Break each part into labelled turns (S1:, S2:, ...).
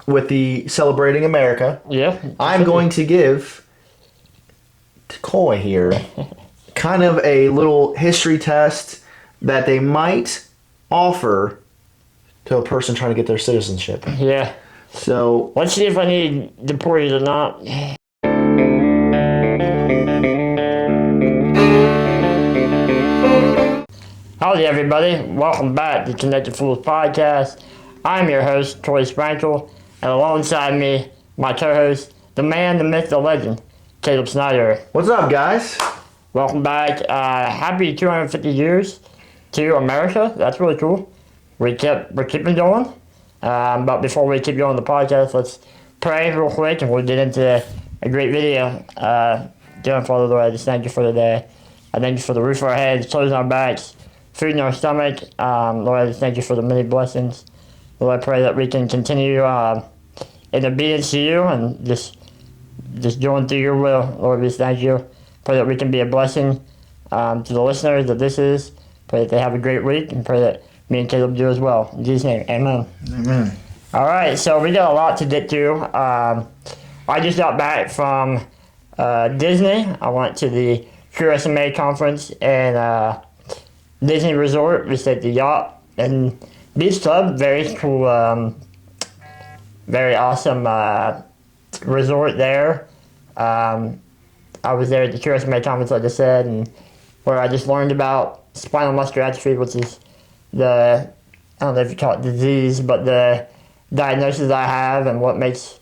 S1: with the Celebrating America.
S2: Yeah.
S1: I'm going to give to Cauy here kind of a little history test that they might offer to a person trying to get their citizenship.
S2: Yeah.
S1: So
S2: Let's see if I need deported or not. Howdy, everybody. Welcome back to Connected Fools podcast. I'm your host, Cauy Sprankle, and alongside me, my co-host, the man, the myth, the legend, Kaleb Snider.
S1: what's up, guys?
S2: Welcome back. Happy 250 years to America. That's really cool. We're keeping going. But before we keep going the podcast, let's pray real quick, and we'll get into a great video. Dear Father, Lord, I just thank you for the day. I thank you for the roof of our heads, clothes on our backs, food in our stomach. Lord, I just thank you for the many blessings. Lord, I pray that we can continue in obedience to you and just going through your will. Lord, we just thank you. Pray that we can be a blessing to the listeners that this is. Pray that they have a great week, and pray that me and Kaleb do as well. In Jesus' name, amen.
S1: Amen.
S2: All right, so we got a lot to get to. I just got back from Disney. I went to the Cure SMA Conference in Disney Resort. We stayed at the yacht and beach club. Very cool, very awesome resort there. I was there at the Cure SMA Conference, like I said, and where I just learned about spinal muscular atrophy, which is I don't know if you call it disease, but the diagnosis I have and what makes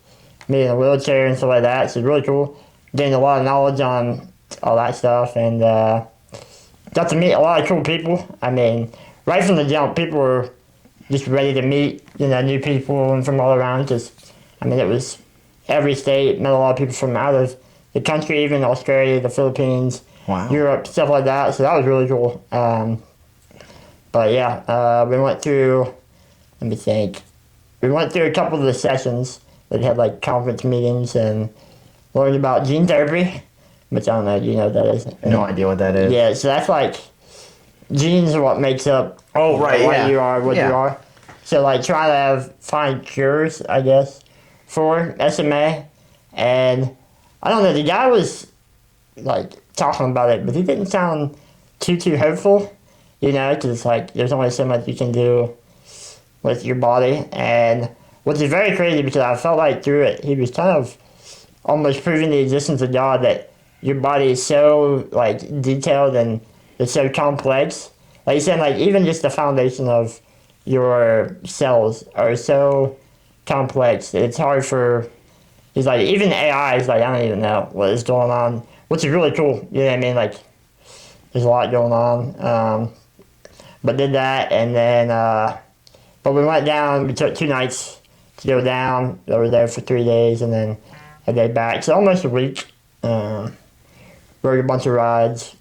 S2: me in a wheelchair and stuff like that. So it's really cool. Gained a lot of knowledge on all that stuff, and got to meet a lot of cool people. I mean, right from the jump, people were just ready to meet, new people and from all around. Because, I mean, it was every state, met a lot of people from out of the country, even Australia, the Philippines,
S1: Wow.
S2: Europe, stuff like that. So that was really cool. But yeah, we went through, let me think, we went through a couple of the sessions that had like conference meetings and learned about gene therapy, which I don't know, do you know what that is?
S1: No idea what that is.
S2: Yeah, so that's like, genes are what makes up
S1: Oh, right,
S2: what
S1: yeah.
S2: you are, what
S1: Yeah.
S2: you are. So like trying to find cures, I guess, for SMA. And I don't know, the guy was like talking about it, but he didn't sound too hopeful. Because it's like there's only so much you can do with your body, and which is very crazy because I felt like through it he was kind of almost proving the existence of God, that your body is so like detailed and it's so complex. Like he said, like even just the foundation of your cells are so complex that it's hard for. He's like even AI is like I don't even know what is going on, which is really cool. You know what I mean? Like there's a lot going on. But did that, and then, but we went down, we took 2 nights to go down. We were there for 3 days, and then a day back. So almost a week. Rode a bunch of rides.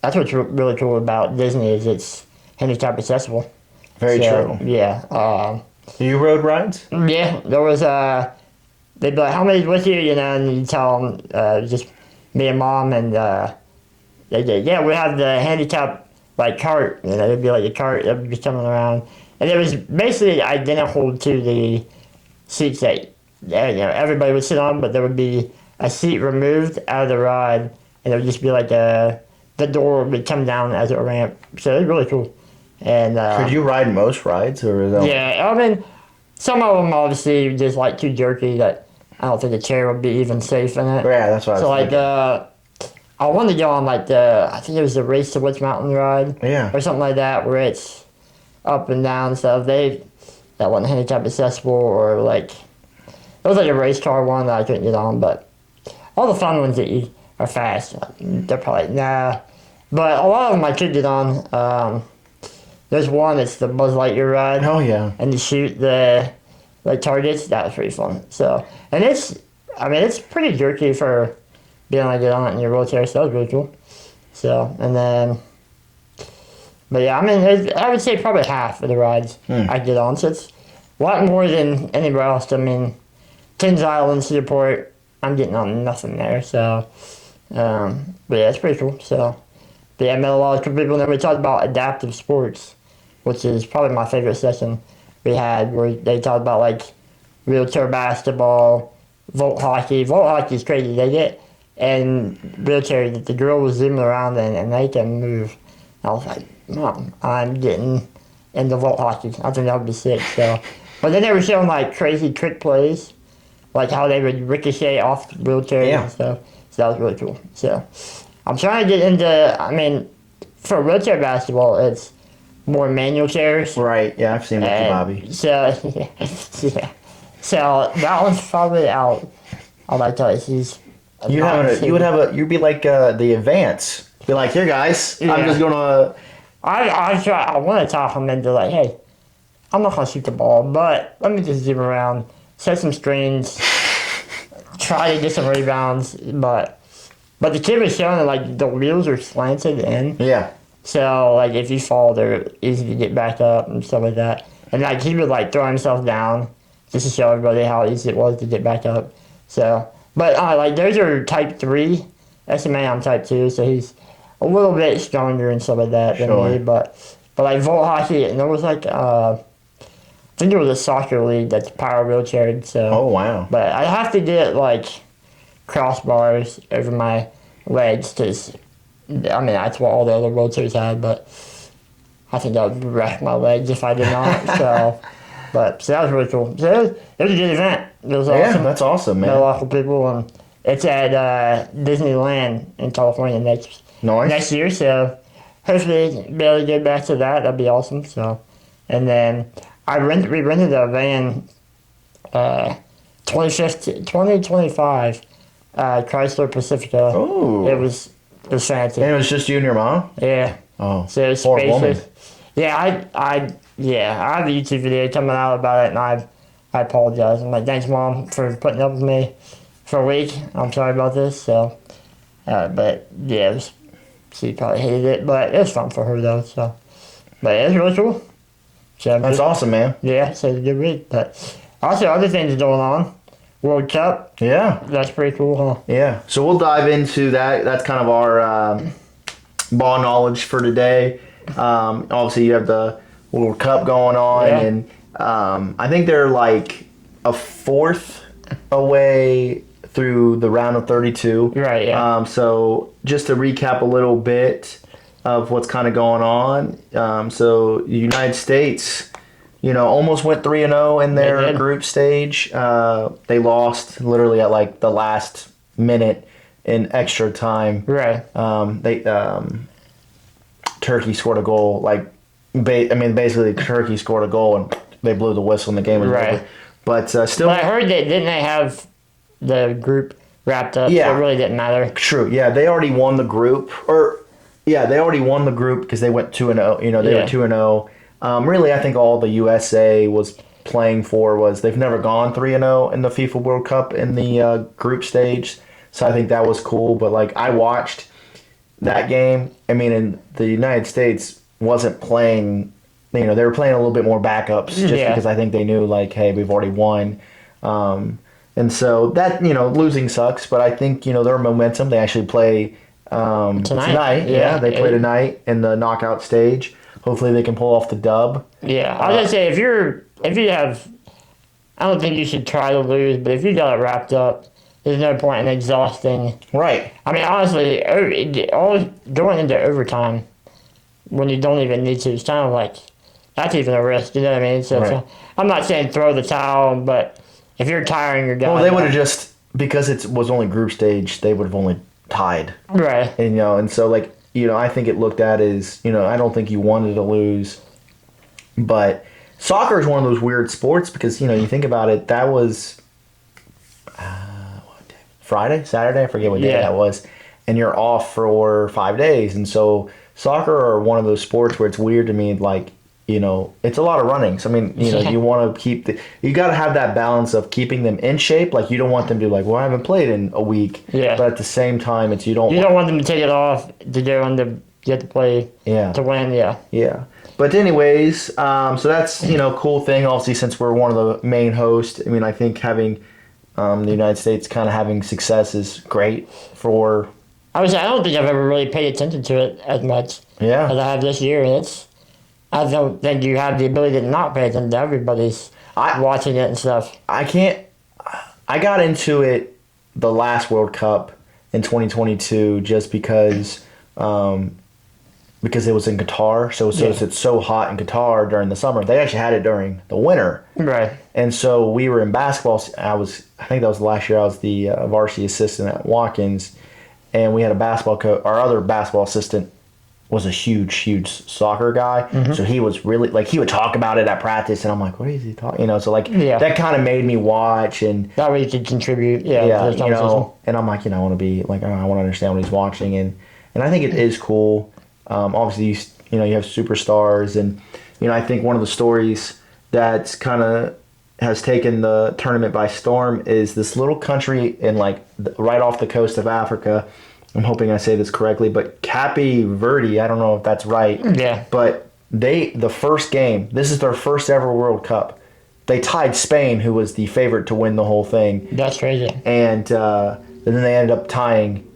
S2: That's what's really cool about Disney is it's handicap accessible.
S1: Very
S2: So,
S1: true.
S2: Yeah.
S1: You rode rides?
S2: Yeah, there was, they'd be like, how many's with you, and you tell them, just me and mom, and they did. Yeah, we have the handicap like cart, it'd be like a cart that would be coming around, and it was basically identical to the seats that everybody would sit on, but there would be a seat removed out of the ride, and it would just be like the door would come down as a ramp. So it was really cool. And
S1: Could you ride most rides, or is that?
S2: yeah, I mean, some of them obviously just like too jerky that I don't think the chair would be even safe in it.
S1: Yeah, that's what I was
S2: So like
S1: thinking.
S2: I wanted to go on like I think it was the Race to Witch Mountain ride.
S1: Yeah.
S2: Or something like that, where it's up and down stuff. That wasn't handicap accessible, or like, it was like a race car one that I couldn't get on, but all the fun ones that are fast, they're probably, nah. But a lot of them I could get on. There's one, it's the Buzz Lightyear ride.
S1: Oh, yeah.
S2: And you shoot the targets, that was pretty fun. So, and it's pretty jerky for being able to get on it in your wheelchair, so that was really cool. So, and then, but yeah, I mean, I would say probably half of the rides I get on, so it's a lot more than anywhere else. I mean, Kings Island, Cedarport, I'm getting on nothing there, so, but yeah, it's pretty cool. So, but yeah, I met a lot of cool people, and then we talked about adaptive sports, which is probably my favorite session we had, where they talked about like wheelchair basketball, volt hockey. Volt hockey is crazy. They get in wheelchair, the girl was zooming around and they can move. I was like, Mom, I'm getting into volt hockey. I think that would be sick. So, but then they were showing like crazy trick plays, like how they would ricochet off the wheelchairs
S1: Yeah.
S2: and stuff. So that was really cool. So I'm trying to get into. I mean, for wheelchair basketball, it's more manual chairs.
S1: Right. Yeah, I've seen Ricky
S2: And
S1: Bobby.
S2: So yeah. So that one's probably out. I like that.
S1: You'd be like the advance. Be like, here guys, I'm
S2: Yeah.
S1: just gonna.
S2: I want to talk them into like, hey, I'm not gonna shoot the ball, but let me just zoom around, set some screens, try to get some rebounds, but the kid was showing that like the wheels are slanted in,
S1: Yeah.
S2: so like if you fall, they're easy to get back up and stuff like that. And like he would like throw himself down just to show everybody how easy it was to get back up. So, but like those are type 3 SMA. I'm type 2, so he's a little bit stronger and stuff like that than
S1: Sure.
S2: me. But like volt hockey, and there was like I think there was a soccer league that's power wheelchaired. So,
S1: Oh wow.
S2: but I have to get like crossbars over my legs because I mean that's what all the other wheelchairs had, but I think that would wreck my legs if I did not. So that was really cool. So it was a good event. It was
S1: Yeah,
S2: awesome.
S1: that's awesome,
S2: Met a
S1: man.
S2: lot of people, and it's at Disneyland in California
S1: Nice.
S2: next year. So hopefully be able to get back to that. That'd be awesome. So, and then we rented a van, 2025, Chrysler Pacifica.
S1: Ooh.
S2: It was fantastic.
S1: And it was just you and your mom.
S2: Yeah.
S1: Oh.
S2: So it's
S1: Poor woman.
S2: spacious. Yeah, I have a YouTube video coming out about it, and I apologize. I'm like, thanks, Mom, for putting up with me for a week. I'm sorry about this. So, but yeah, she probably hated it, but it was fun for her though. So, but it was really cool. So
S1: That's awesome, man.
S2: Yeah, so it's a good week. But also other things going on. World Cup.
S1: Yeah.
S2: That's pretty cool, huh?
S1: Yeah. So we'll dive into that. That's kind of our ball knowledge for today. Obviously, you have the World Cup going on,
S2: Yeah.
S1: and I think they're like a fourth away through the round of 32.
S2: Right, yeah.
S1: So just to recap a little bit of what's kind of going on. So the United States, almost went 3-0 in
S2: They
S1: their
S2: did.
S1: group stage. They lost literally at like the last minute in extra time.
S2: Right.
S1: Turkey scored a goal. Basically, Turkey scored a goal and they blew the whistle and the game was
S2: Right.
S1: over. But still,
S2: But I heard that didn't they have the group wrapped up?
S1: Yeah.
S2: So it really didn't matter.
S1: true. Yeah, they already won the group. They already won the group because they went 2-0. They
S2: Yeah.
S1: were 2-0. Really, I think all the USA was playing for was they've never gone 3-0 in the FIFA World Cup in the group stage. So I think that was cool. But like I watched that game. I mean, and the United States wasn't playing. They were playing a little bit more backups just
S2: Yeah.
S1: because I think they knew like, hey, we've already won. And so that losing sucks. But I think their momentum. They actually play tonight. Yeah, they play tonight in the knockout stage. Hopefully they can pull off the dub.
S2: Yeah, I was gonna say if you have, I don't think you should try to lose, but if you got it wrapped up, there's no point in exhausting.
S1: Right.
S2: I mean, honestly, going into overtime when you don't even need to, it's kind of like that's even a risk. You know what I mean? So
S1: Right.
S2: I'm not saying throw the towel, but if you're tiring your guy,
S1: Well, they would have just because it was only group stage. They would have only tied.
S2: right.
S1: And so like I think it looked at as I don't think you wanted to lose, but soccer is one of those weird sports because you think about it. That was what day? Friday, Saturday, I forget what day
S2: Yeah.
S1: that was, and you're off for 5 days, and so soccer are one of those sports where it's weird to me. Like it's a lot of running. So I mean,
S2: Yeah.
S1: you want to keep you got to have that balance of keeping them in shape. Like you don't want them to be like, well, I haven't played in a week.
S2: Yeah.
S1: But at the same time, you
S2: You don't want them to take it off to go into get to play
S1: Yeah.
S2: to win. Yeah.
S1: Yeah. But anyways, so that's cool thing. Obviously, since we're one of the main hosts, I mean, I think having the United States kind of having success is great for.
S2: I don't think I've ever really paid attention to it as much as
S1: Yeah.
S2: I have this year. I don't think you have the ability to not pay attention to everybody's. watching it and stuff.
S1: I got into it the last World Cup in 2022 just because it was in Qatar. So it's so hot in Qatar during the summer. They actually had it during the winter.
S2: Right.
S1: And so we were in basketball. I think that was the last year I was the varsity assistant at Watkins, and we had a basketball coach. Our other basketball assistant was a huge soccer guy. Mm-hmm. So he was really like, he would talk about it at practice, and I'm like, what is he talking? So like that kind of made me watch, and
S2: that way you could contribute.
S1: And I'm like, I want to be like, I want to understand what he's watching, and I think it is cool. Obviously, you have superstars, and I think one of the stories that's kind of has taken the tournament by storm is this little country in right off the coast of Africa. I'm hoping I say this correctly, but Cauy Verde, I don't know if that's right.
S2: Yeah.
S1: But the first game, this is their first ever World Cup. They tied Spain, who was the favorite to win the whole thing.
S2: That's crazy.
S1: And then they ended up tying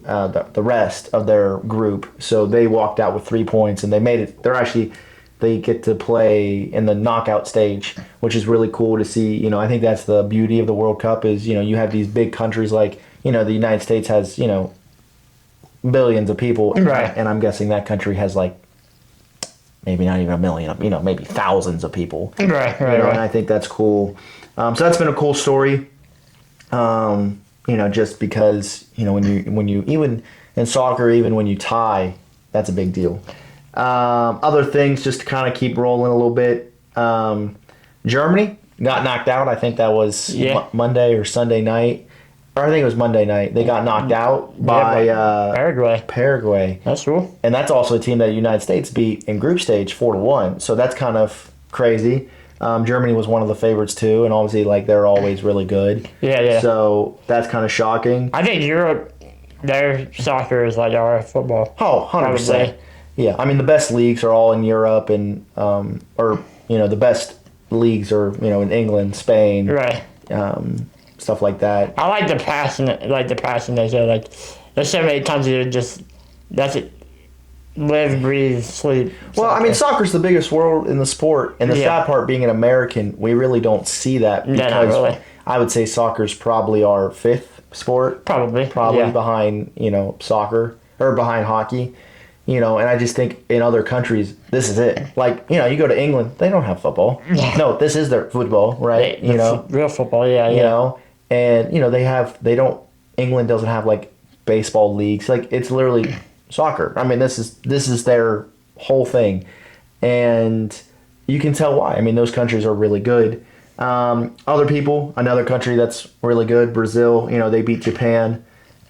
S1: the rest of their group. So they walked out with 3 points, and they made it. They get to play in the knockout stage, which is really cool to see. I think that's the beauty of the World Cup is, you have these big countries like, the United States has, billions of people.
S2: Right.
S1: And I'm guessing that country has maybe not even a million, maybe thousands of people.
S2: Right.
S1: And I think that's cool. So that's been a cool story. Just because, when you even in soccer, even when you tie, that's a big deal. Other things, just to kind of keep rolling a little bit. Germany got knocked out. I think that was Monday or Sunday night. Or I think it was Monday night. They got knocked out by Paraguay.
S2: That's cool.
S1: And that's also a team that the United States beat in group stage 4-1. So that's kind of crazy. Germany was one of the favorites too, and obviously they're always really good.
S2: Yeah.
S1: So that's kind of shocking.
S2: I think Europe, their soccer is like our football.
S1: Oh, 100%. Yeah, I mean the best leagues are all in Europe, and the best leagues are in England, Spain,
S2: right?
S1: Stuff like that.
S2: I like the passion they show. There's so many countries that just that's it. Live, breathe, sleep.
S1: Well, I mean, soccer's the biggest world in the sport, and the sad part being an American, we really don't see that because I would say soccer's probably our fifth sport. Probably behind soccer or behind hockey. And I just think in other countries, this is it. You go to England, they don't have football. Yeah. No, this is their football, right?
S2: Real football,
S1: and England doesn't have baseball leagues. It's literally soccer. I mean, this is their whole thing, and you can tell why. I mean, those countries are really good. Another country that's really good, Brazil. They beat Japan.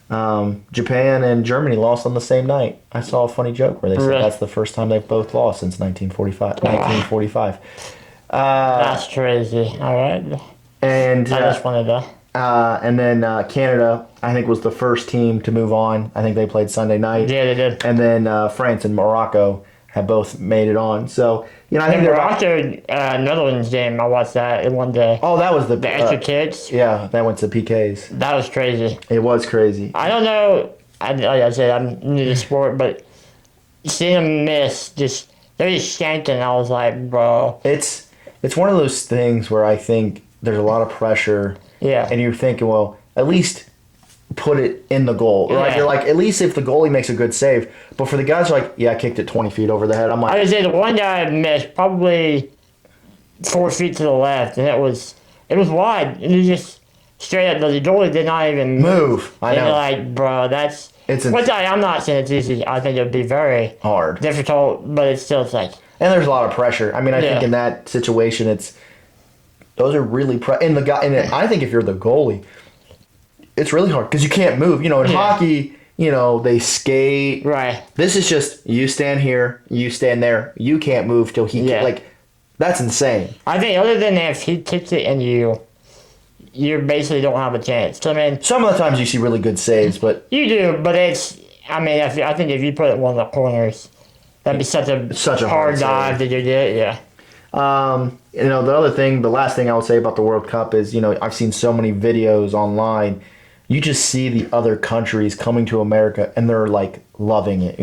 S1: Japan and Germany lost on the same night. I saw a funny joke where they said that's the first time they've both lost since 1945.
S2: That's crazy. All right.
S1: And
S2: I just wanted to.
S1: And then Canada, I think, was the first team to move on. I think they played Sunday night.
S2: Yeah, they did.
S1: And then France and Morocco have both made it on. So, I think
S2: the Morocco Netherlands game, I watched that in one day.
S1: Oh, that was the
S2: extra kicks.
S1: Yeah, that went to PKs.
S2: That was crazy.
S1: It was crazy.
S2: I don't know. Like I said, I'm new to sport, but seeing them miss, they're just shanking. I was like, bro.
S1: It's one of those things where I think there's a lot of pressure.
S2: Yeah.
S1: And you're thinking, well, at least put it in the goal. Right? You're like, at least if the goalie makes a good save. But for the guys who are like, I kicked it 20 feet over the head. I'm like,
S2: I would say the one guy missed probably 4 feet to the left, and it was wide. And he just straight up, the goalie did not even
S1: move. I know.
S2: You're like, bro, that's... I'm not saying it's easy. I think it would be very
S1: hard,
S2: difficult, but it's still And
S1: there's a lot of pressure. I mean, I think in that situation, those are really I think if you're the goalie, it's really hard because you can't move. In hockey, they skate.
S2: Right.
S1: This is just you stand here, you stand there. You can't move till he that's insane.
S2: I think other than that, if he kicks it and you basically don't have a chance. So, I mean,
S1: some of the times you see really good saves, but
S2: you do. But I think if you put it in one of the corners, that'd be such a hard dive that you get. Yeah.
S1: The last thing I would say about the World Cup is, I've seen so many videos online. You just see the other countries coming to America and they're loving it.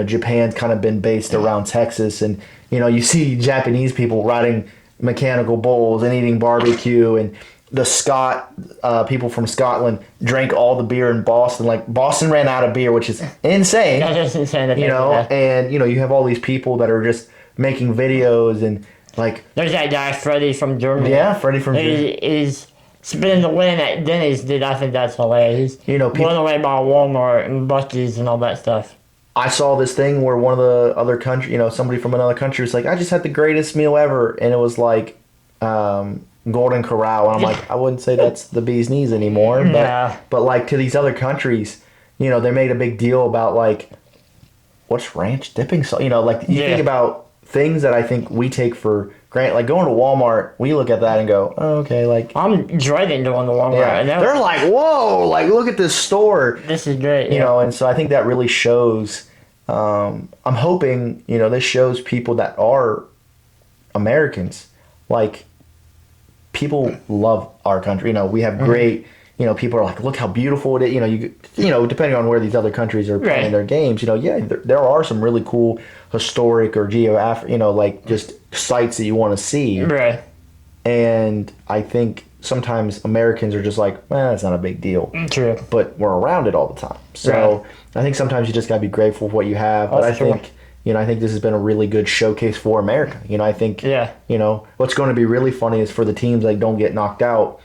S1: Japan's kind of been based around Texas, and you see Japanese people riding mechanical bulls and eating barbecue, and the people from Scotland drank all the beer in Boston. Like Boston ran out of beer, which is insane.
S2: That's insane.
S1: You know, and you have all these people that are just making videos and like.
S2: There's that guy Freddie from Germany.
S1: Yeah, Freddie from Germany.
S2: He's spinning the win at Denny's, dude. I think that's hilarious. He's blown away by Walmart and Buc-ee's and all that stuff.
S1: I saw this thing where one of the other country, somebody from another country was like, I just had the greatest meal ever, and it was like Golden Corral, and I'm like, I wouldn't say that's the bee's knees anymore, but like to these other countries, they made a big deal about like, what's ranch dipping sauce? Like you think about things that I think we take for granted, like going to Walmart, we look at that and go, oh, okay, like
S2: I'm dreading going to Walmart.
S1: Yeah, they're like, whoa, like look at this store.
S2: This is great.
S1: And so I think that really shows. I'm hoping this shows people that are Americans, like people love our country. We have great. People are like, look how beautiful it is. Depending on where these other countries are playing their games, there are some really cool historic or like just sites that you want to see.
S2: Right.
S1: And I think sometimes Americans are just like, it's not a big deal.
S2: True.
S1: But we're around it all the time. So I think sometimes you just got to be grateful for what you have. But I think this has been a really good showcase for America. I think, what's going to be really funny is for the teams that don't get knocked out.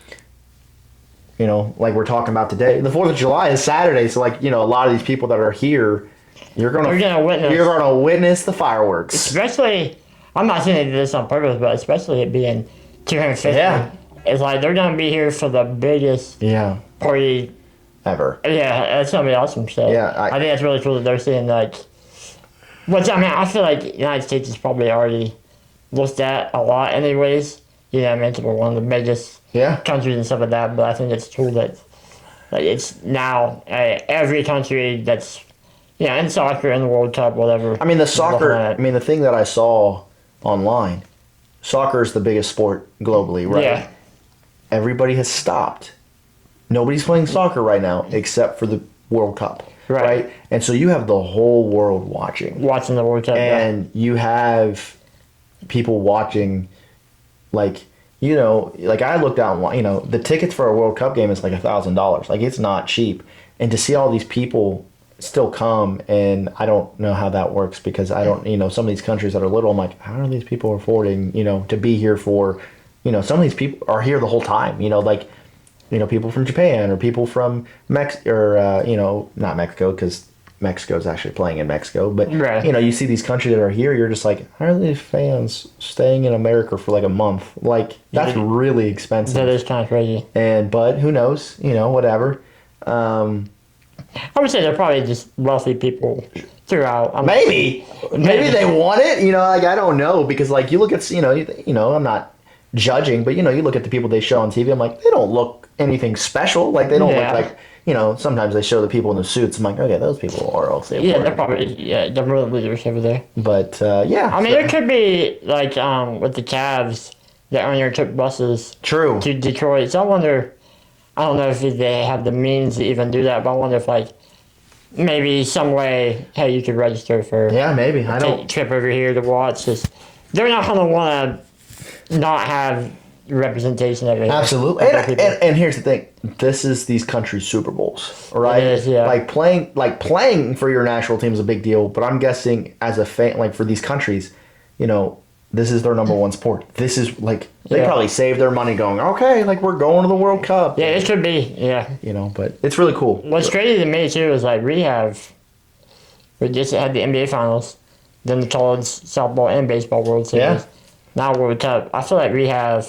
S1: Like we're talking about today, the 4th of July is Saturday. So like, a lot of these people that are here, you're going to witness the fireworks.
S2: Especially, I'm not saying they did this on purpose, but especially it being 250.
S1: Yeah.
S2: It's like they're going to be here for the biggest party
S1: ever.
S2: Yeah, that's going to be awesome. So I think that's really cool that they're seeing like, I feel like the United States is probably already looked at a lot anyways. It's one of the biggest countries and stuff like that, but I think it's cool that it's now every country that's in soccer, in the World Cup, whatever.
S1: I mean, the thing that I saw online, soccer is the biggest sport globally, right?
S2: Yeah.
S1: Everybody has stopped. Nobody's playing soccer right now except for the World Cup, right? And so you have the whole world watching
S2: the World Cup,
S1: and you have people watching. Like, like I looked out, the tickets for a World Cup game is like $1,000. Like, it's not cheap. And to see all these people still come, and I don't know how that works because I don't, some of these countries that are little, I'm like, how are these people affording, to be here for, some of these people are here the whole time, like, people from Japan or people from Mexico, or, not Mexico because Mexico's actually playing in Mexico, but you see these countries that are here, you're just like, how are these fans staying in America for like a month? Like, that's really expensive.
S2: That is kind of crazy.
S1: But who knows, whatever.
S2: I would say they're probably just wealthy people throughout.
S1: Maybe they want it, like I don't know, because like you look at, I'm not judging, but you look at the people they show on TV, I'm like, they don't look anything special, like they don't look like, sometimes they show the people in the suits. I'm like, okay, those people are also important.
S2: They're probably, they're really leaders over there.
S1: But,
S2: I mean, there could be, like, with the Cavs, the owner took buses to Detroit. So I don't know if they have the means to even do that, but I wonder if, like, maybe some way, hey, you could register for
S1: maybe.
S2: a trip over here to watch. They're not going to want to not have representation of it.
S1: Absolutely. And here's the thing. This is these countries' Super Bowls, right?
S2: It is, yeah.
S1: Like playing for your national team is a big deal, but I'm guessing as a fan, like for these countries, this is their number one sport. This is like they probably save their money going, okay, like we're going to the World Cup.
S2: Yeah, it could be. Yeah.
S1: But it's really cool.
S2: What's crazy to me too is like we just had the NBA finals, then the college softball and baseball World Series. Yeah. Now World Cup. I feel like we've had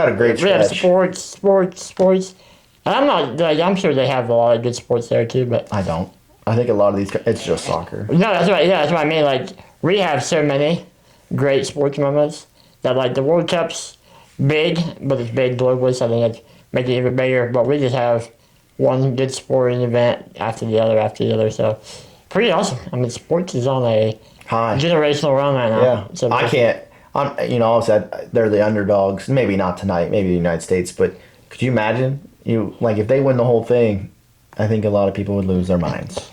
S2: a great stretch. We have sports. And I'm sure they have a lot of good sports there too, but
S1: I don't. I think a lot of these, it's just soccer.
S2: No, that's right. Yeah, that's what I mean. Like we have so many great sports moments that like the World Cup's big, but it's big globally, so I think it's making it even bigger. But we just have one good sporting event after the other. So pretty awesome. I mean, sports is on a generational run right now.
S1: Yeah, so I can't. Obviously they're the underdogs. Maybe not tonight. Maybe the United States. But could you imagine if they win the whole thing? I think a lot of people would lose their minds.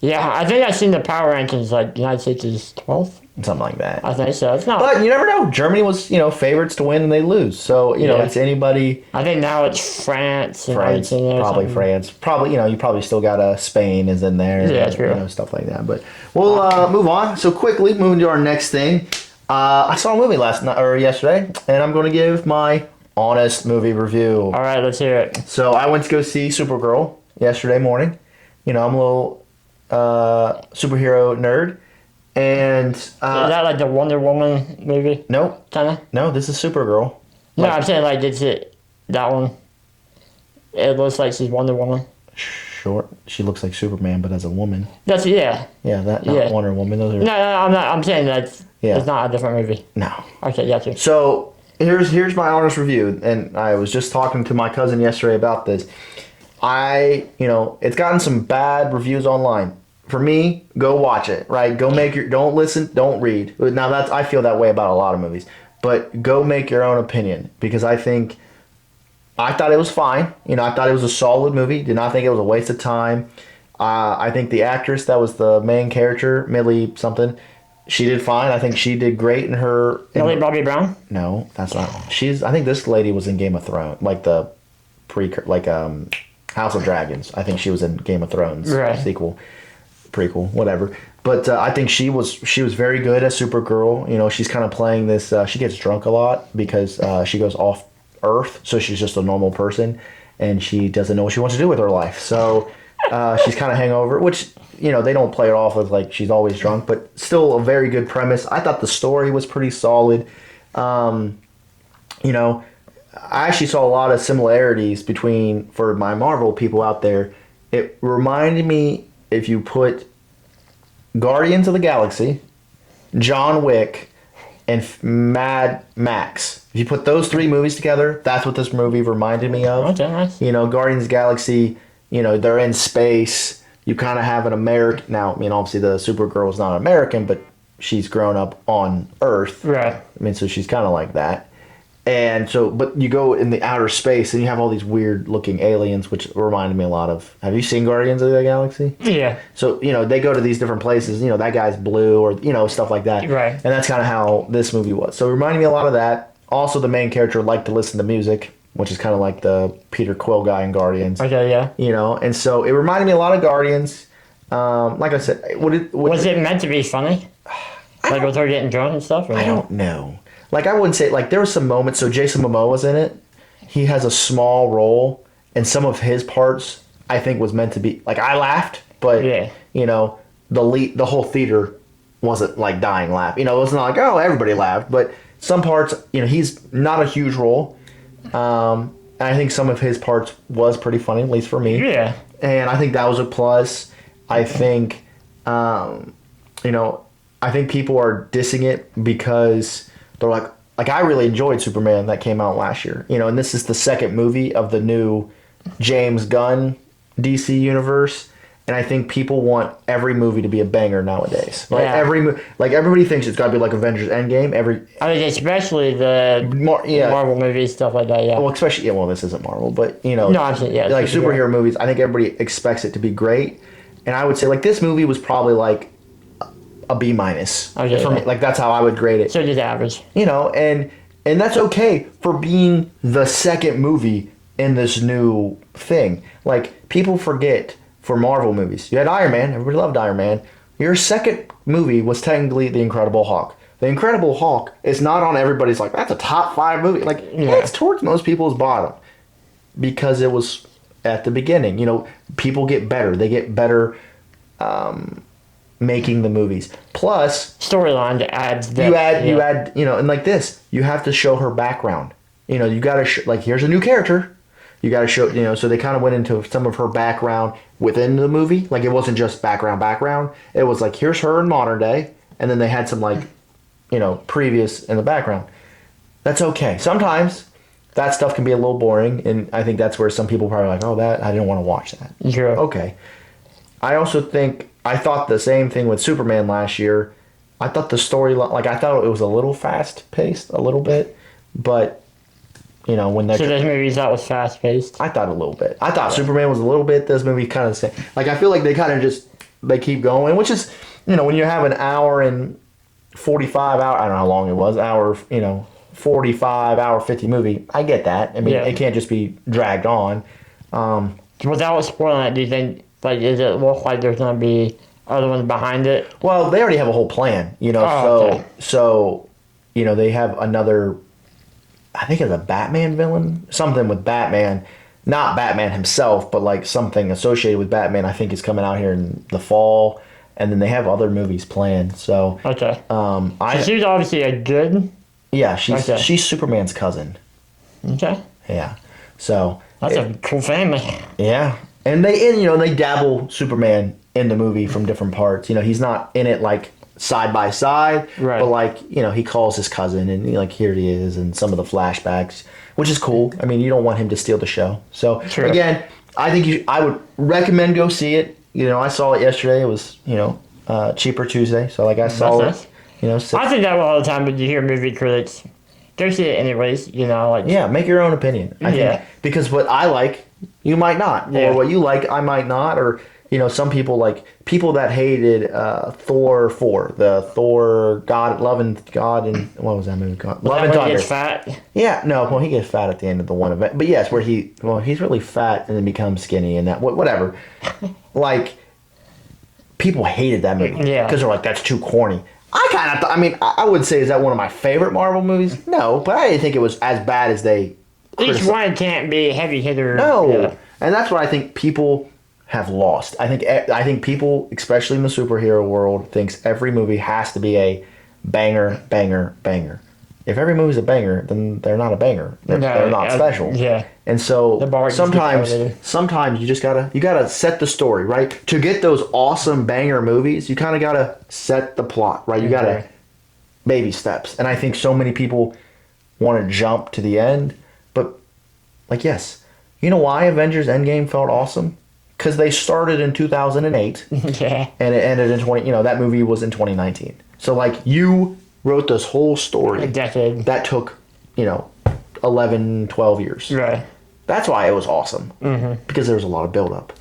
S2: Yeah, I think I've seen the power rankings. Like United States is 12th.
S1: something like that.
S2: I think so. It's not.
S1: But you never know. Germany was, favorites to win and they lose. So,
S2: Yeah.
S1: it's anybody.
S2: I think now it's France and
S1: France,
S2: Argentina. Or
S1: probably
S2: something.
S1: France. Probably, you probably still got Spain is in there.
S2: Yeah, true.
S1: Stuff like that. But we'll move on. So quickly, moving to our next thing. I saw a movie last night or yesterday, and I'm going to give my honest movie review.
S2: All right, let's hear it.
S1: So I went to go see Supergirl yesterday morning. I'm a little superhero nerd. And
S2: Is that like the Wonder Woman movie?
S1: nope,
S2: Kind of?
S1: no, this is Supergirl.
S2: No,
S1: Like-
S2: I'm saying like it's it. That one. It looks like she's Wonder Woman.
S1: Short. She looks like Superman, but as a woman.
S2: That's yeah.
S1: Yeah, that not
S2: Yeah.
S1: Wonder Woman. Those are
S2: No, I'm not. I'm saying that
S1: Yeah.
S2: it's not a different movie.
S1: no.
S2: Okay, gotcha.
S1: So here's my honest review, and I was just talking to my cousin yesterday about this. It's gotten some bad reviews online. For me, go watch it, right? Go make don't listen, don't read. Now I feel that way about a lot of movies, but go make your own opinion because I thought it was fine. I thought it was a solid movie. Did not think it was a waste of time. I think the actress that was the main character, Millie something, she did fine. I think she did great in her.
S2: Millie Bobby Brown.
S1: No, that's not. I think this lady was in Game of Thrones, like the House of Dragons. I think she was in Game of Thrones
S2: Right.
S1: sequel, prequel, whatever. But I think she was very good as Supergirl. She's kind of playing this. She gets drunk a lot because she goes off Earth, so she's just a normal person, and she doesn't know what she wants to do with her life. So she's kind of hangover, which they don't play it off as like she's always drunk, but still a very good premise. I thought the story was pretty solid. I actually saw a lot of similarities for my Marvel people out there. It reminded me if you put Guardians of the Galaxy, John Wick, and Mad Max. If you put those three movies together, that's what this movie reminded me of.
S2: Okay, nice.
S1: Guardians of the Galaxy, they're in space. You kind of have an American. Now, obviously the Supergirl is not American, but she's grown up on Earth.
S2: Right.
S1: So she's kind of like that. And so, but you go in the outer space and you have all these weird looking aliens, which reminded me a lot of. Have you seen Guardians of the Galaxy?
S2: Yeah.
S1: So, they go to these different places, that guy's blue or, stuff like that.
S2: Right.
S1: And that's kind of how this movie was. So it reminded me a lot of that. Also, the main character liked to listen to music, which is kind of like the Peter Quill guy in Guardians.
S2: Okay, yeah.
S1: And so it reminded me a lot of Guardians. Like I said,
S2: Was it meant to be funny? Like with her getting drunk and stuff? Or
S1: I
S2: no?
S1: don't know. Like, I wouldn't say, like, there were some moments, so Jason Momoa was in it. He has a small role, and some of his parts, I think, was meant to be, like, I laughed, but,
S2: Yeah.
S1: the whole theater wasn't, like, dying laugh. It wasn't like, oh, everybody laughed, but some parts, he's not a huge role. And I think some of his parts was pretty funny, at least for me.
S2: Yeah.
S1: And I think that was a plus. I think, I think people are dissing it because they're like I really enjoyed Superman that came out last year. And this is the second movie of the new James Gunn DC universe. And I think people want every movie to be a banger nowadays. Like
S2: Yeah.
S1: Everybody thinks it's got to be like Avengers Endgame.
S2: I mean, especially the Marvel movies, stuff like that, yeah.
S1: Well, especially this isn't Marvel, but
S2: No, I'm saying, yeah.
S1: like
S2: superhero.
S1: superhero movies. I think everybody expects it to be great, and I would say like this movie was probably like a B minus
S2: Okay,
S1: for me.
S2: yeah.
S1: Like that's how I would grade it.
S2: So just average.
S1: And that's okay for being the second movie in this new thing. Like people forget for Marvel movies, you had Iron Man. Everybody loved Iron Man. Your second movie was technically The Incredible Hulk. The Incredible Hulk is not on everybody's like that's a top 5 movie. Like it's towards most people's bottom because it was at the beginning. People get better. They get better. Making the movies. Plus,
S2: Storyline that adds depth.
S1: you add, and like this, you have to show her background. You got to like here's a new character. You got to show, so they kind of went into some of her background within the movie. Like it wasn't just background. It was like here's her in modern day, and then they had some like, previous in the background. That's okay. Sometimes that stuff can be a little boring, and I think that's where some people probably like, oh, that I didn't want to watch that.
S2: True.
S1: Okay. I also think I thought the same thing with Superman last year. I thought the storyline, like I thought it was a little fast paced, a little bit, but when they
S2: So this movie that was fast paced.
S1: I thought a little bit. I thought Superman was a little bit. This movie kind of the same. Like I feel like they kind of just they keep going, which is, when you have an hour and 45 hour, I don't know how long it was, 45 hour 50 movie. I get that. I mean,
S2: Yeah.
S1: it can't just be dragged on.
S2: Without spoiling it, do you think, like, does it look like there's going to be other ones behind it?
S1: Well, they already have a whole plan,
S2: okay.
S1: so they have another, I think it's a Batman villain, something with Batman, not Batman himself, but like something associated with Batman. I think is coming out here in the fall, and then they have other movies planned. So,
S2: Okay. So she's obviously a good.
S1: yeah, she's
S2: Okay.
S1: she's Superman's cousin.
S2: Okay.
S1: Yeah, so
S2: That's a cool family.
S1: yeah, and they dabble Superman in the movie from different parts. He's not in it like side by side,
S2: Right.
S1: but like he calls his cousin and here he is, and some of the flashbacks, which is cool. I mean, you don't want him to steal the show. So
S2: True.
S1: again, I think I would recommend go see it. I saw it yesterday. It was Cheaper Tuesday, so like I saw
S2: That's
S1: it.
S2: I think that all the time when you hear movie critics, go see it anyways. Like
S1: Yeah, make your own opinion. I think because what I like, you might not,
S2: Yeah.
S1: or what you like, I might not, or some people people that hated Thor 4, the Thor Love and God, and what was that movie called? Love and
S2: when he
S1: Thunder.
S2: gets fat.
S1: Yeah, no, well, he gets fat at the end of the one event, but yes, where he's really fat and then becomes skinny and that whatever. Like, people hated that movie
S2: Yeah.
S1: because they're like, that's too corny. I kind of, I would say, is that one of my favorite Marvel movies? No, but I didn't think it was as bad as they.
S2: Each one can't be heavy hitter.
S1: No,
S2: Yeah.
S1: and that's what I think people have lost. I think people, especially in the superhero world, thinks every movie has to be a banger, banger, banger. If every movie's a banger, then they're not a banger. They're not special.
S2: Yeah.
S1: And so
S2: The bar just gets elevated.
S1: sometimes you just gotta set the story, right? To get those awesome banger movies, you kind of gotta set the plot, right? You gotta baby steps. And I think so many people want to jump to the end, but yes, you know why Avengers Endgame felt awesome? Because they started in 2008
S2: Yeah.
S1: and it ended in that movie was in 2019. So you wrote this whole story
S2: A decade.
S1: that took 11, 12 years.
S2: Right.
S1: That's why it was awesome, because there was a lot of build up.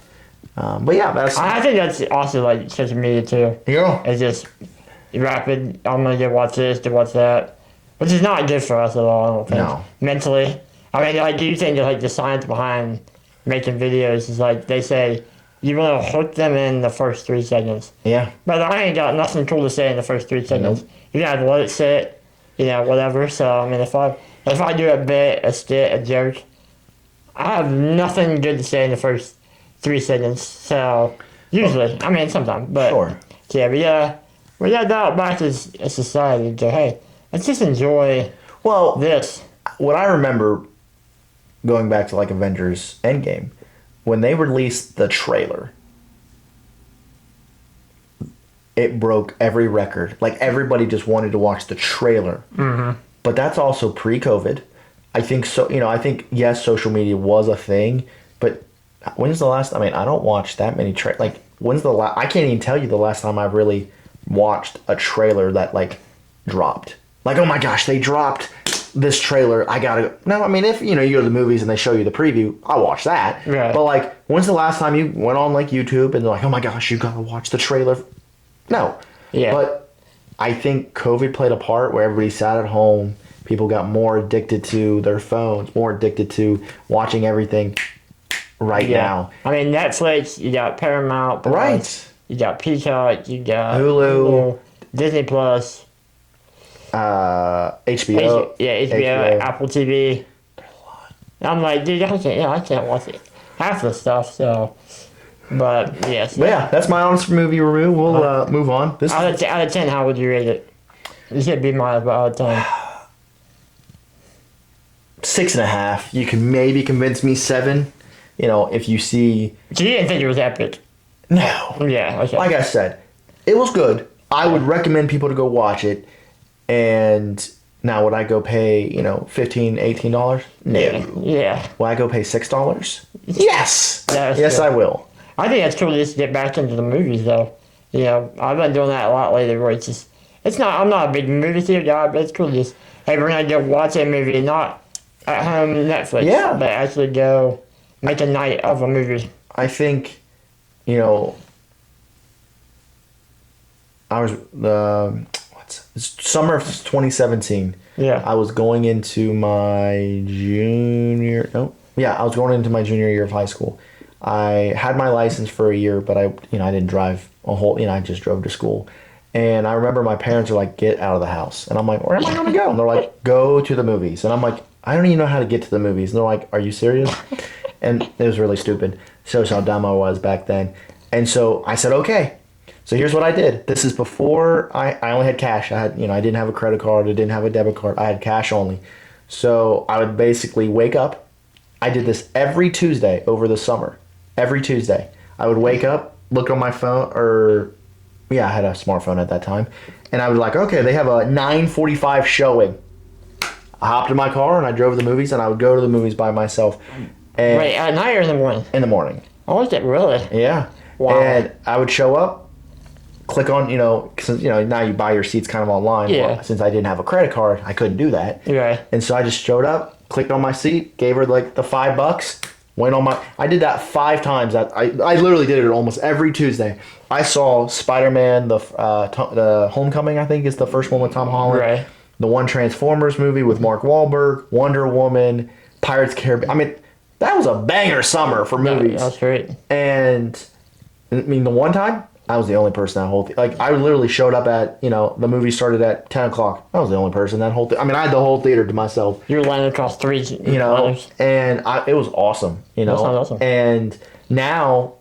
S1: But yeah,
S2: I think that's also like social media too.
S1: yeah.
S2: It's just rapid. I'm gonna go watch this, to watch that, which is not good for us at all. I don't think.
S1: No.
S2: Mentally, I mean, do you think that the science behind making videos is they say you want to hook them in the first 3 seconds.
S1: Yeah.
S2: But I ain't got nothing cool to say in the first 3 seconds.
S1: Nope.
S2: You gotta let it sit, whatever. So I mean, if I do a bit, a skit, a joke, I have nothing good to say in the first 3 seconds. So usually, I mean, sometimes, but
S1: Sure.
S2: yeah, we got that back as a society. To hey, let's just enjoy
S1: Well,
S2: this.
S1: what I remember going back to Avengers Endgame, when they released the trailer, it broke every record. Everybody just wanted to watch the trailer. Mm-hmm. But that's also pre-COVID. I think so. I think yes, social media was a thing, but when's the last? I mean, I don't watch that many when's the last? I can't even tell you the last time I've really watched a trailer that dropped. Oh my gosh, they dropped this trailer. I gotta. No, I mean, if you go to the movies and they show you the preview, I'll watch that.
S2: Right.
S1: But when's the last time you went on YouTube and they're like, oh my gosh, you gotta watch the trailer? No.
S2: Yeah.
S1: But I think COVID played a part where everybody sat at home. People got more addicted to their phones, more addicted to watching everything now.
S2: I mean, Netflix, you got Paramount Plus,
S1: Right.
S2: you got Peacock, you got
S1: Hulu.
S2: Disney Plus,
S1: HBO.
S2: HBO, Apple TV. I'm like, dude, I can't watch it. Half the stuff, so. But, yes.
S1: But yeah, that's my honest movie review. We'll move on. This
S2: Out of 10, how would you rate it? You should be mine out of 10.
S1: 6.5. You can maybe convince me 7. If you see.
S2: So you didn't think it was epic?
S1: No.
S2: Yeah, okay.
S1: Like I said, it was good. I would recommend people to go watch it. And now would I go pay, $15, $18? No.
S2: Yeah.
S1: Will I go pay $6? Yes. Yes,
S2: true.
S1: I will.
S2: I think that's cool to just get back into the movies, though. I've been doing that a lot lately where I'm not a big movie theater guy, but it's cool to just, hey, we're going to go watch a movie, not at home Netflix,
S1: Yeah.
S2: but actually go make a night of a movie.
S1: I think, I was it's summer of 2017.
S2: Yeah.
S1: I was going into my junior. No, yeah, I was going into my junior year of high school. I had my license for a year, but I didn't drive a whole. I just drove to school. And I remember my parents were like, "Get out of the house," and I'm like, "Where am I gonna go?" And they're like, "Go to the movies," and I'm like, "I don't even know how to get to the movies." And they're like, "Are you serious?" And it was really stupid. Shows how dumb I was back then. And so I said, "Okay." So here's what I did. This is before I only had cash. I didn't have a credit card. I didn't have a debit card. I had cash only. So I would basically wake up. I did this every Tuesday over the summer. Every Tuesday. I would wake up, look on my phone, I had a smartphone at that time. And I was like, okay, they have a 9:45 showing. I hopped in my car and I drove to the movies, and I would go to the movies by myself. And
S2: Wait, at night or in the morning?
S1: in the morning.
S2: Oh, is it really?
S1: Yeah.
S2: Wow.
S1: And I would show up, click on, since, now you buy your seats kind of online.
S2: Yeah.
S1: Well, since I didn't have a credit card, I couldn't do that.
S2: Right.
S1: And so I just showed up, clicked on my seat, gave her like the $5, went on I did that 5 times. I literally did it almost every Tuesday. I saw Spider-Man, the Homecoming, I think is the first one with Tom Holland.
S2: Right.
S1: The one Transformers movie with Mark Wahlberg, Wonder Woman, Pirates of the Caribbean. I mean, that was a banger summer for movies.
S2: That's great.
S1: And the one time, I was the only person that whole I literally showed up at, the movie started at 10 o'clock. I was the only person that whole I had the whole theater to myself.
S2: You're laying across 3 letters.
S1: And it was awesome,
S2: That sounds awesome.
S1: And now,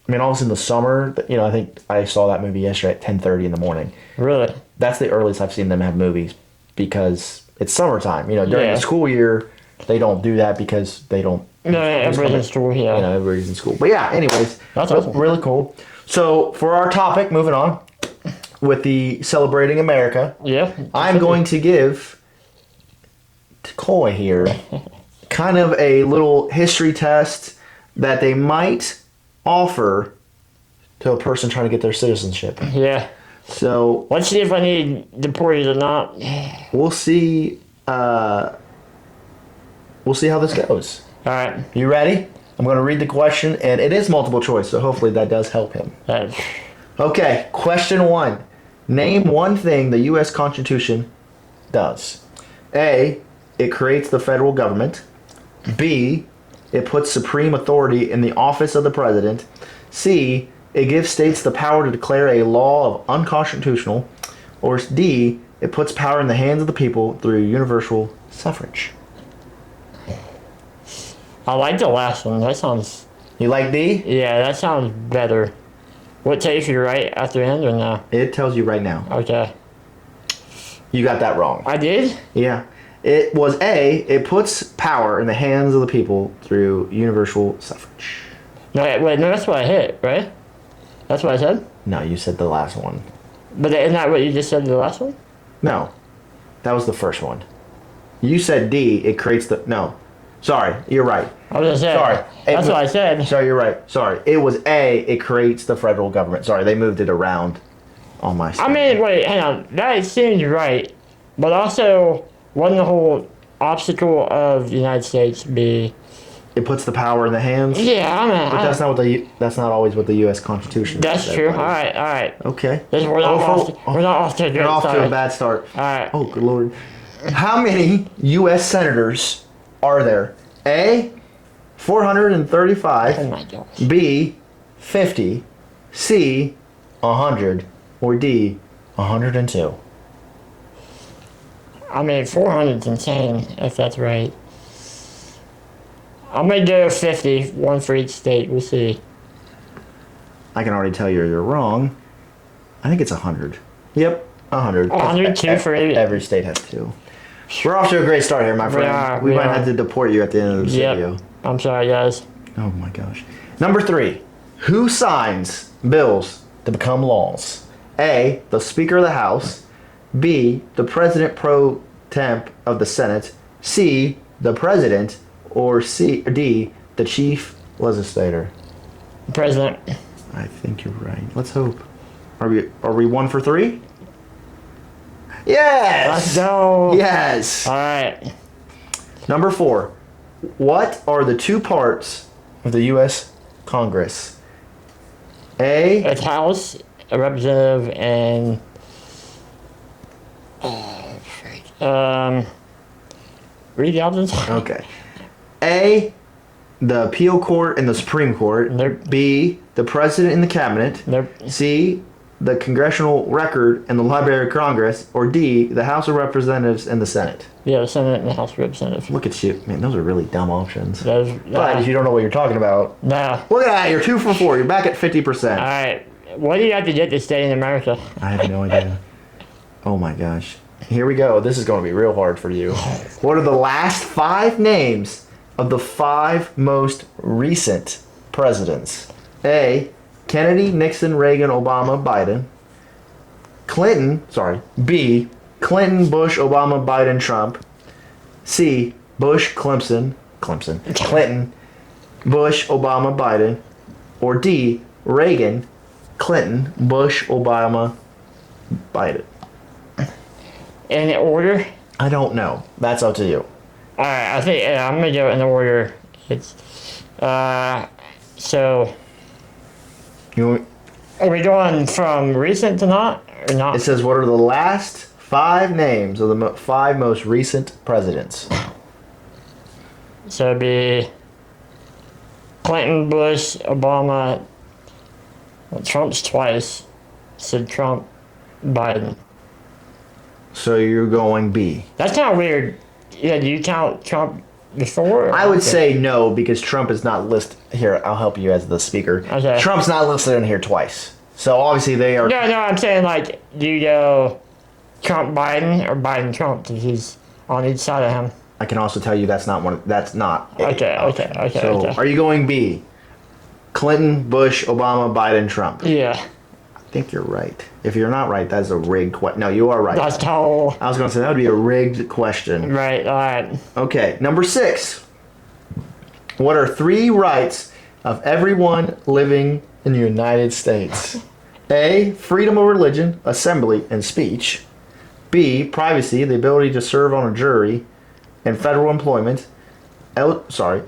S1: all of a sudden the summer, I think I saw that movie yesterday at 10:30 in the morning.
S2: Really?
S1: That's the earliest I've seen them have movies because it's summertime. During the school year, they don't do that because they don't.
S2: No, everybody's in school, yeah.
S1: Everybody's in school. But yeah, anyways,
S2: That's awesome.
S1: Really cool. So for our topic, moving on with the celebrating America,
S2: Yeah.
S1: I'm going to give to Cauy here kind of a little history test that they might offer to a person trying to get their citizenship.
S2: Yeah.
S1: So
S2: Let's see if I need deported or not.
S1: we'll see. We'll see how this goes.
S2: All right.
S1: You ready? I'm going to read the question, and it is multiple choice, so hopefully that does help him. Okay, question 1. Name one thing the U.S. Constitution does. A, it creates the federal government. B, it puts supreme authority in the office of the president. C, it gives states the power to declare a law of unconstitutional. Or D, it puts power in the hands of the people through universal suffrage.
S2: I like the last one. That sounds...
S1: You like D?
S2: Yeah, that sounds better. What takes you right at the end or no?
S1: It tells you right now.
S2: Okay.
S1: You got that wrong.
S2: I did?
S1: Yeah. It was A, it puts power in the hands of the people through universal suffrage.
S2: No, wait, no, that's what I hit, right? That's what I said?
S1: No, you said the last one.
S2: But isn't that what you just said, the last one?
S1: No. That was the first one. You said D, it creates the... No. Sorry, you're right.
S2: I was going to say.
S1: Sorry.
S2: That's what I said.
S1: Sorry, you're right. Sorry. It was A, it creates the federal government. Sorry, they moved it around on my side.
S2: Wait, hang on. That seems right. But also, wouldn't the whole obstacle of the United States be...
S1: It puts the power in the hands?
S2: Yeah,
S1: But that's not always what the U.S. Constitution
S2: That's
S1: says.
S2: true. All right.
S1: Okay.
S2: We're not off to a good
S1: You're off
S2: start.
S1: to a bad start.
S2: All right.
S1: Oh, good Lord. How many U.S. senators are there? A, 435.
S2: Oh my gosh.
S1: B, 50. C, 100. Or D, 102.
S2: 400's insane, if that's right. I'm going to do 50, one for each state. We'll see.
S1: I can already tell you're wrong. I think it's 100. Yep, 100.
S2: 102 for
S1: every state has 2. We're off to a great start here, my friend. We might have to deport you at the end of this video.
S2: I'm sorry, guys.
S1: Oh my gosh. Number 3. Who signs bills to become laws? A, the Speaker of the House. B, the President pro temp of the Senate. C, the President. Or D, the Chief Legislator.
S2: President.
S1: I think you're right. Let's hope. Are we 1 for 3? Yes!
S2: Let's go.
S1: Yes!
S2: All right.
S1: Number 4. What are the 2 parts of the U.S. Congress? A,
S2: It's House a representative and read the options.
S1: Okay. A, the appeal court and the Supreme Court.
S2: Nope.
S1: B, the president and the cabinet.
S2: Nope.
S1: C, the congressional record and the Library of Congress. Or D, the House of Representatives and the Senate.
S2: Yeah, the Senate and the House of Representatives.
S1: Look at you. Man, those are really dumb options.
S2: Those,
S1: But if you don't know what you're talking about,
S2: no.
S1: look at that. You're 2 for 4. You're back at 50%.
S2: All right. What do you have to get to stay in America?
S1: I have no idea. Oh my gosh. Here we go. This is going to be real hard for you. What are the last 5 names of the 5 most recent presidents? A, Kennedy, Nixon, Reagan, Obama, Biden. B, Clinton, Bush, Obama, Biden, Trump. C, Bush, Clinton, Bush, Obama, Biden. Or D, Reagan, Clinton, Bush, Obama, Biden.
S2: In order?
S1: I don't know. That's up to you.
S2: All right. I think I'm gonna go in order. It's so.
S1: You,
S2: Are we going from recent to not or not?
S1: it says, what are the last 5 names of the 5 most recent presidents?
S2: So it'd be Clinton, Bush, Obama. Well, Trump's twice. So Trump, Biden.
S1: So you're going B.
S2: That's kind of weird. Yeah, do you count Trump before?
S1: I would say no because Trump is not listed here. I'll help you as the speaker.
S2: Okay.
S1: Trump's not listed in here twice. So obviously they are.
S2: No, I'm saying like, do you go Trump, Biden, or Biden, Trump? Because he's on each side of him.
S1: I can also tell you that's not one. That's not.
S2: Okay.
S1: So are you going B? Clinton, Bush, Obama, Biden, Trump.
S2: Yeah,
S1: I think you're right. If you're not right, that's a rigged question. No, you are right.
S2: that's total.
S1: I was going to say that would be a rigged question.
S2: Right, all right.
S1: Okay, number 6. What are 3 rights of everyone living in the United States? A, freedom of religion, assembly, and speech. B, privacy, the ability to serve on a jury and federal employment.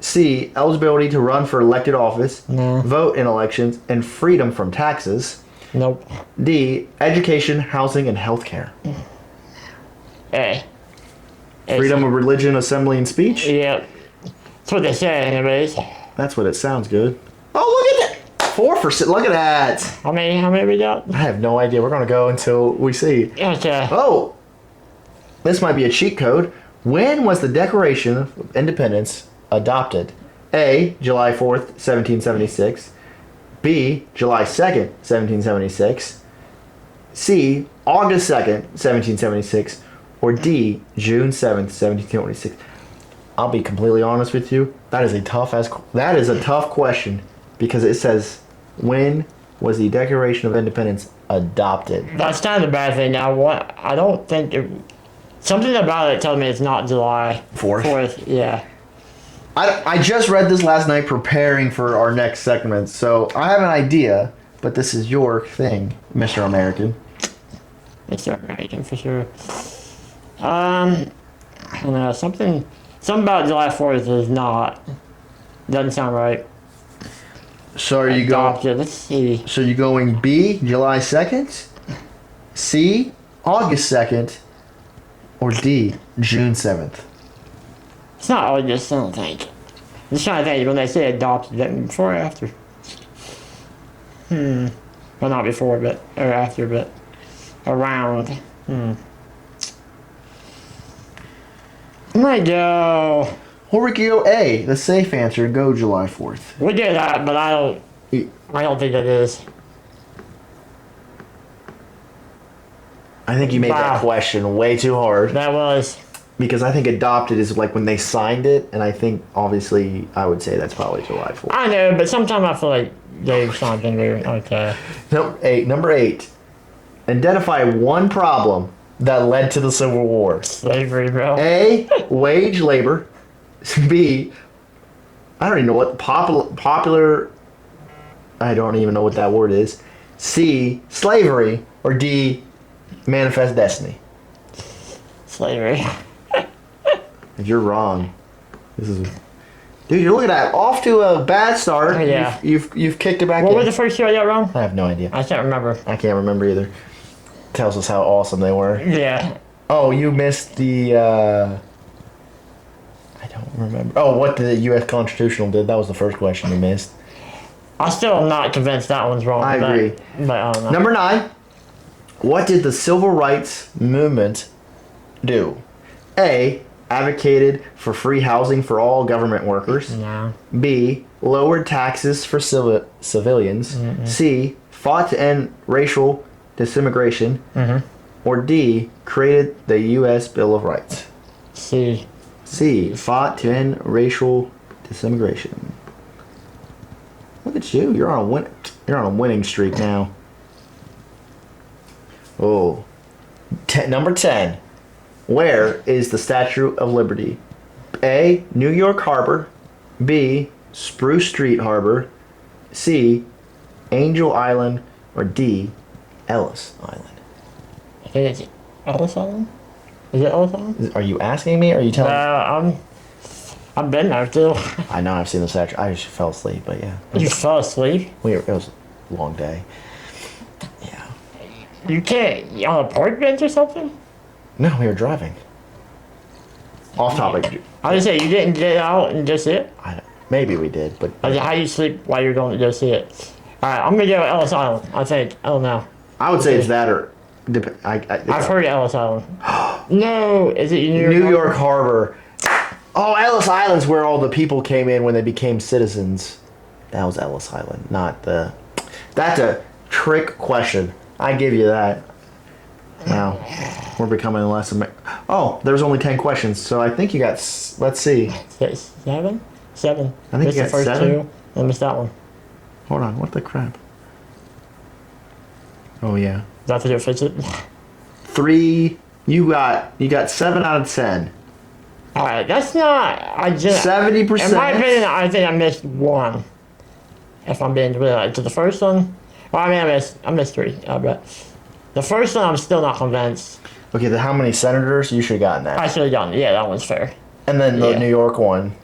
S1: C, eligibility to run for elected office,
S2: No.
S1: vote in elections, and freedom from taxes.
S2: Nope.
S1: D, education, housing, and healthcare.
S2: A.
S1: Freedom of religion, assembly, and speech.
S2: Yep. That's what they say, anyways.
S1: That's what it sounds good. Oh, look at that! 4 for 6. Look at that.
S2: How many we got?
S1: I have no idea. We're going to go until we see.
S2: Okay.
S1: Oh! This might be a cheat code. When was the Declaration of Independence adopted? A, July 4th, 1776. B, July 2nd, 1776. C, August 2nd, 1776. Or D, June 7th, 1726. I'll be completely honest with you. That is a tough question because it says, when was the Declaration of Independence adopted?
S2: That's kind of the bad thing. I don't think something about it tells me it's not July 4th. Yeah.
S1: I just read this last night preparing for our next segment, so I have an idea, but this is your thing, Mr. American.
S2: Mr. American for sure. I don't know, something about July 4th is doesn't sound right.
S1: So are you
S2: Adopted. Let's see.
S1: So you're going B, July 2nd, C, August 2nd, or D, June 7th?
S2: It's not August, I don't think. I'm just trying to think when they say adopted, that before or after? Well, not before, or after, but around. I might go.
S1: Or we could go A, the safe answer, go July 4th.
S2: We did that, but I don't think it is.
S1: I think you made that
S2: Wow.
S1: question way too hard.
S2: That was.
S1: Because I think adopted is like when they signed it, and I think obviously I would say that's probably July 4th.
S2: I know, but sometimes I feel like there's something weird. Okay.
S1: Number 8. Identify one problem that led to the Civil War.
S2: Slavery, bro.
S1: A, wage labor. B, I don't even know what popular. I don't even know what that word is. C, slavery. Or D, manifest destiny.
S2: Slavery.
S1: If you're wrong, this is Dude, you're looking at off to a bad start.
S2: Yeah.
S1: You've kicked it back
S2: What
S1: in.
S2: was the first year I got wrong?
S1: I have no idea.
S2: I can't remember.
S1: I can't remember either. Tells us how awesome they were.
S2: Yeah.
S1: Oh, you missed the. I don't remember. Oh, what the U.S. Constitutional did? That was the first question you missed.
S2: I'm still not convinced that one's wrong.
S1: I agree.
S2: But I don't know.
S1: Number 9. What did the civil rights movement do? A. Advocated for free housing for all government workers.
S2: No.
S1: B. Lowered taxes for civilians. C. Fought to end racial disintegration. Or D. Created the U.S. Bill of Rights.
S2: C.
S1: C. Fought to end racial disintegration. Look at you. You're on a winning streak now. Oh. Number 10. Where is the Statue of Liberty? A. New York Harbor. B. Spruce Street Harbor. C. Angel Island. Or D. Ellis Island.
S2: I think it's Ellis Island? Is it Ellis Island?
S1: Are you asking me or are you telling me?
S2: I've been there too.
S1: I know I've seen the statue. I just fell asleep, but yeah.
S2: You fell asleep?
S1: It was a long day. Yeah.
S2: You can't, you on a park bench or something?
S1: No, we were driving. Off topic.
S2: I was say you didn't get out and just see it?
S1: Maybe we did, but
S2: How do you sleep while you're going to go see it? Alright, I'm gonna go with Ellis Island, I think. I don't know.
S1: I would say it's that or
S2: I've heard Ellis Island. No, is it
S1: New York Harbor. Oh, Ellis Island's where all the people came in when they became citizens. That was Ellis Island, not the. That's a trick question. I give you that. Now, we're becoming less. Oh, there's only 10 questions, so I think you got. Let's see.
S2: 7? 7.
S1: I think
S2: missed
S1: you
S2: the
S1: got
S2: first
S1: 7.
S2: 2. I missed that one.
S1: Hold on, what the crap? Oh yeah.
S2: Is that to fix it?
S1: 3. You got 7 out of 10.
S2: Alright, that's not.
S1: 70%.
S2: In my opinion, I think I missed 1. If I'm being real, to the first one. Well, I mean, I missed 3. I bet. The first one, I'm still not convinced.
S1: Okay, how many senators? You should have gotten that.
S2: I should have gotten. Yeah, that one's fair.
S1: And then the New York one.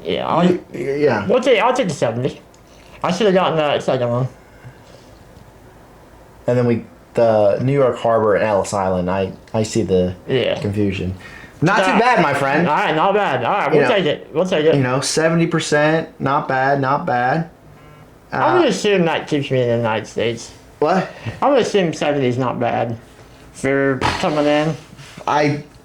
S2: Yeah,
S1: Yeah.
S2: I'll take the 70. I should have gotten the second one.
S1: And then the New York Harbor and Ellis Island. I see the confusion. Not too bad, my friend.
S2: All right, not bad. All right, we'll take it. We'll take it.
S1: 70%. Not bad. Not bad.
S2: I'm gonna assume that keeps me in the United States.
S1: What?
S2: I'm gonna assume 70 is not bad for coming in.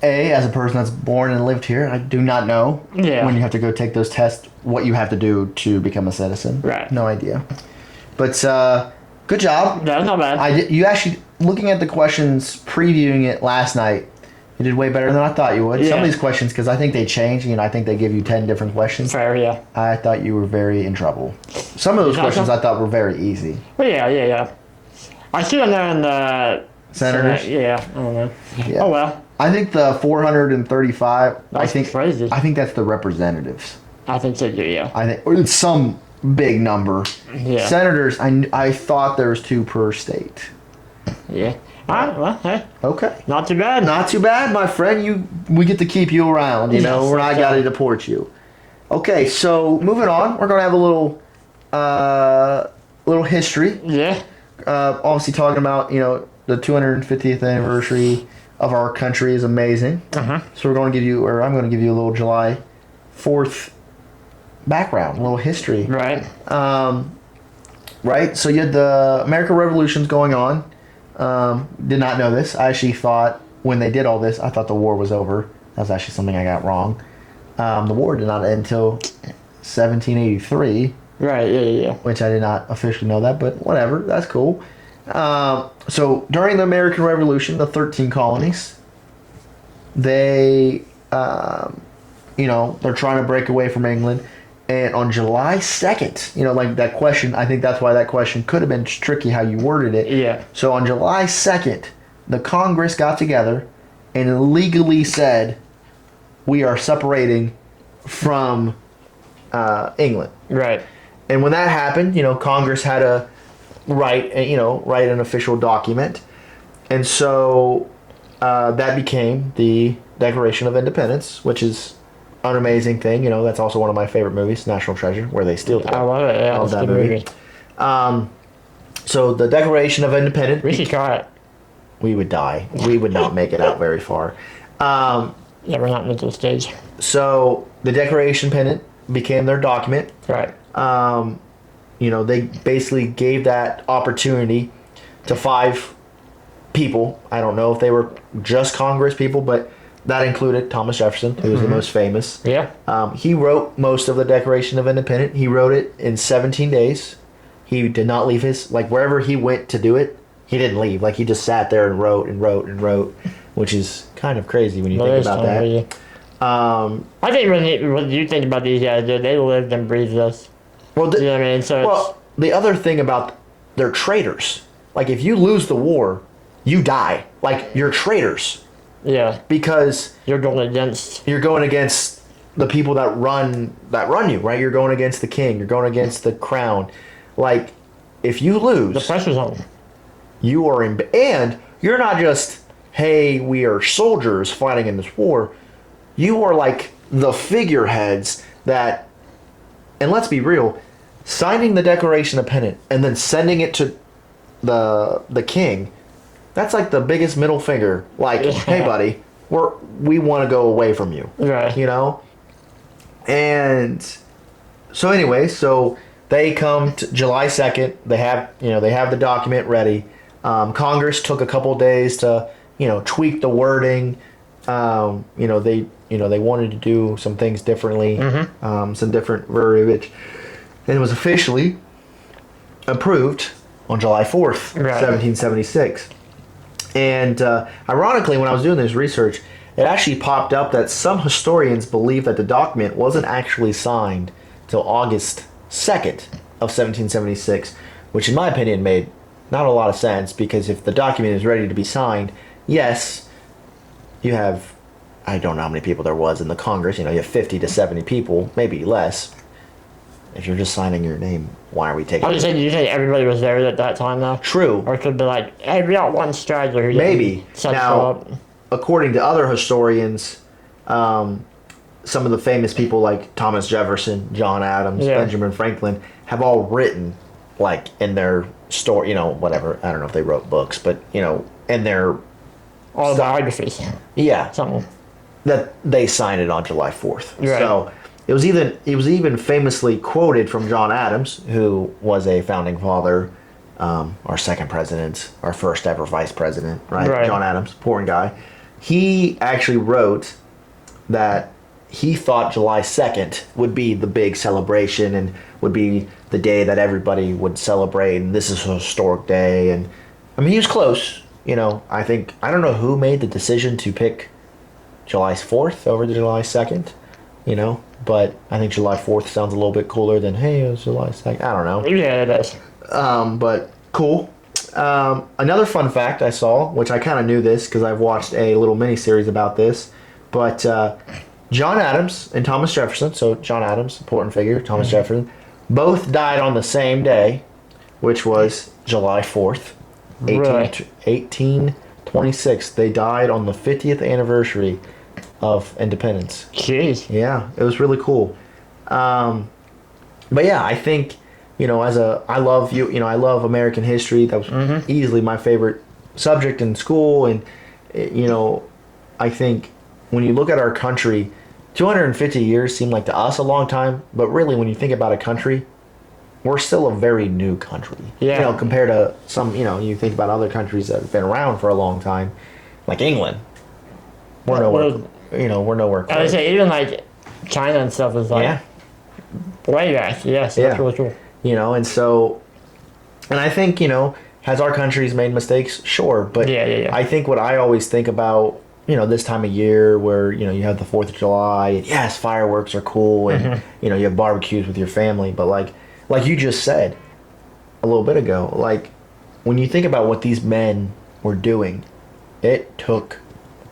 S1: As a person that's born and lived here, I do not know when you have to go take those tests what you have to do to become a citizen.
S2: Right.
S1: No idea. But good job.
S2: That's not bad.
S1: You actually, looking at the questions, previewing it last night, you did way better than I thought you would.
S2: Yeah.
S1: Some of these questions, because I think they change, I think they give you 10 different questions.
S2: Fair, yeah.
S1: I thought you were very in trouble. Some of those questions I thought were very easy.
S2: Well, yeah. I should have known the...
S1: Senators?
S2: Yeah, I don't know.
S1: Yeah.
S2: Oh, well.
S1: I think the 435,
S2: That's crazy.
S1: I think that's the representatives.
S2: I think so, too, yeah.
S1: I think, or it's some big number.
S2: Yeah.
S1: Senators, I thought there was 2 per state.
S2: Yeah. All right, well, hey.
S1: Okay.
S2: Not too bad.
S1: Not too bad, my friend. We get to keep you around,
S2: Yes,
S1: We're not got to deport you. Okay, so moving on, we're gonna have a little history.
S2: Yeah.
S1: Obviously talking about the 250th anniversary of our country is amazing.
S2: Uh-huh.
S1: So I'm going to give you a little July 4th background, a little history.
S2: Right.
S1: Right. So you had the American Revolutions going on. Did not know this. I actually thought when they did all this, I thought the war was over. That was actually something I got wrong. The war did not end until 1783.
S2: Right, yeah.
S1: Which I did not officially know that, but whatever. That's cool. So during the American Revolution, the 13 colonies, they, they're trying to break away from England. And on July 2nd, like that question, I think that's why that question could have been tricky how you worded it.
S2: Yeah.
S1: So on July 2nd, the Congress got together and legally said, we are separating from England.
S2: Right.
S1: And when that happened, Congress had to write an official document. And so that became the Declaration of Independence, which is an amazing thing. You know, that's also one of my favorite movies, National Treasure, where they steal the
S2: I love it. Yeah,
S1: love
S2: it's a
S1: that
S2: good
S1: movie. So the Declaration of Independence.
S2: We should try it.
S1: We would die. We would not make it out very far.
S2: Yeah, we're not in the stage.
S1: So the Declaration Pennant became their document.
S2: Right.
S1: You know, they basically gave that opportunity to 5 people. I don't know if they were just Congress people, but that included Thomas Jefferson, who was the most famous.
S2: Yeah.
S1: He wrote most of the Declaration of Independence. He wrote it in 17 days. He did not leave his, like, wherever he went to do it, he didn't leave. Like, he just sat there and wrote and wrote and wrote, which is kind of crazy when you think about that.
S2: I think when you think about these guys, they lived and breathed this.
S1: Well,
S2: You know what I mean? So
S1: the other thing about they're traitors. Like, if you lose the war, you die. Like, you're traitors
S2: yeah,
S1: because
S2: you're going against.
S1: you're going against the people that run you, right? You're going against the king. You're going against the crown. Like, if you lose,
S2: The pressure's on.
S1: you are in, and you're not just, hey, we are soldiers fighting in this war. You are like the figureheads that, and let's be real, signing the Declaration of Independence and then sending it to the king, that's like the biggest middle finger. Like, hey, buddy, we want to go away from you.
S2: Right.
S1: You know? And so anyway, so they come to July 2nd. They have the document ready. Congress took a couple days to, tweak the wording. They wanted to do some things differently, some different verbiage. And it was officially approved on July 4th,
S2: Right.
S1: 1776. And ironically, when I was doing this research, it actually popped up that some historians believe that the document wasn't actually signed till August 2nd of 1776, which in my opinion made not a lot of sense, because if the document is ready to be signed, yes, you have, I don't know how many people there was in the Congress, you have 50 to 70 people, maybe less. If you're just signing your name, why are we taking
S2: I was saying, do you think everybody was there at that time though?
S1: True.
S2: Or it could be like, hey, we got one straggler who
S1: Maybe.
S2: didn't
S1: Now,
S2: show up.
S1: according to other historians, some of the famous people like Thomas Jefferson, John Adams,
S2: Yeah.
S1: Benjamin Franklin have all written, like, in their story, whatever. I don't know if they wrote books, but, in their,
S2: Autobiographies.
S1: yeah,
S2: Something.
S1: that they signed it on July 4th.
S2: Right.
S1: So it was even famously quoted from John Adams, who was a founding father, our second president, our first ever vice president, right? John Adams, important guy. He actually wrote that he thought July 2nd would be the big celebration and would be the day that everybody would celebrate, and this is a historic day. And I mean, he was close. I don't know who made the decision to pick July 4th over the July 2nd, but I think July 4th sounds a little bit cooler than, hey, it was July 2nd. I don't know.
S2: Yeah, it is.
S1: But cool. Another fun fact I saw, which I kind of knew this because I've watched a little mini series about this, but John Adams and Thomas Jefferson, so John Adams, important figure, Thomas Jefferson, both died on the same day, which was July 4th, 1826. They died on the 50th anniversary of independence.
S2: Jeez.
S1: Yeah, it was really cool. But yeah, I think, I love American history. That was easily my favorite subject in school. And, I think when you look at our country, 250 years seem like to us a long time, but really when you think about a country, we're still a very new country.
S2: Yeah.
S1: Compared to some, you think about other countries that have been around for a long time, like England. We're nowhere, we're nowhere close.
S2: I would say even like China and stuff is like way back. Yes, that's really cool.
S1: And so, and I think, has our country's made mistakes? Sure. But
S2: Yeah.
S1: I think what I always think about, this time of year where, you have the 4th of July, and yes, fireworks are cool, and, you have barbecues with your family, but like you just said a little bit ago, like, when you think about what these men were doing, it took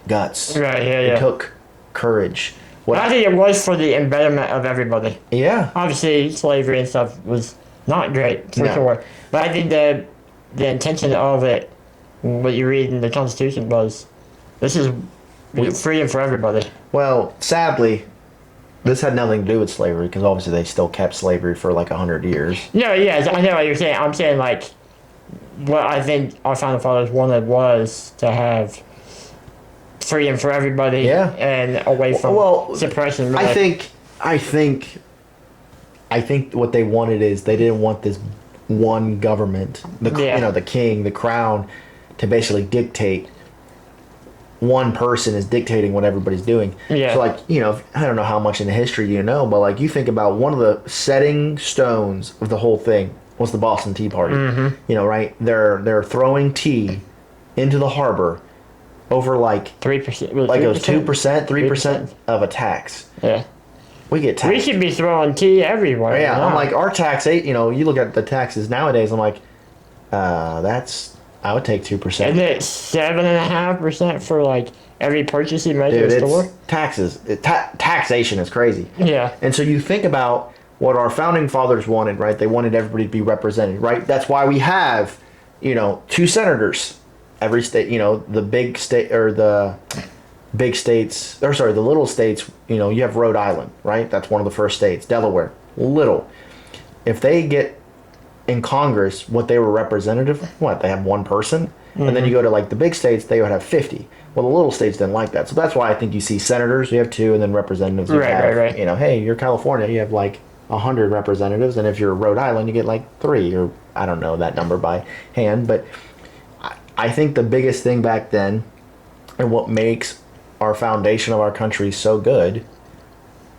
S1: guts.
S2: Right, yeah.
S1: It took courage.
S2: I think it was for the embetterment of everybody.
S1: Yeah.
S2: Obviously, slavery and stuff was not great, for sure. But I think the intention of it, what you read in the Constitution was, this is freedom for everybody.
S1: Well, sadly, this had nothing to do with slavery because obviously they still kept slavery for like 100 years.
S2: No, yes, I know what you're saying. I'm saying, like, what I think our founding fathers wanted was to have freedom for everybody,
S1: Yeah.
S2: and away from suppression. Really.
S1: I think what they wanted is they didn't want this one government, the king, the crown, to basically dictate. One person is dictating what everybody's doing.
S2: Yeah.
S1: So, like, I don't know how much in the history you know, but like you think about one of the setting stones of the whole thing was the Boston Tea Party.
S2: Mm-hmm.
S1: Right? They're throwing tea into the harbor over like
S2: 3%,
S1: like it was 2%, 3% of a tax.
S2: Yeah.
S1: We get taxed.
S2: We should be throwing tea everywhere.
S1: Yeah, I'm like, our tax, you look at the taxes nowadays, I'm like, I would take 2%.
S2: Isn't it 7.5% for like every purchase you make at the store?
S1: Taxes. Taxation is crazy.
S2: Yeah.
S1: And so you think about what our founding fathers wanted, right? They wanted everybody to be represented, right? That's why we have, 2 senators. Every state, the big state or the big states, or sorry, the little states, you have Rhode Island, right? That's one of the first states. Delaware, little. If they get in Congress what they were representative, they have one person? Mm-hmm. And then you go to like the big states, they would have 50. Well, the little states didn't like that. So that's why I think you see senators, you have 2, and then representatives.
S2: Right.
S1: Hey, you're California, you have like 100 representatives, and if you're Rhode Island, you get like 3, or I don't know that number by hand, but I think the biggest thing back then, and what makes our foundation of our country so good,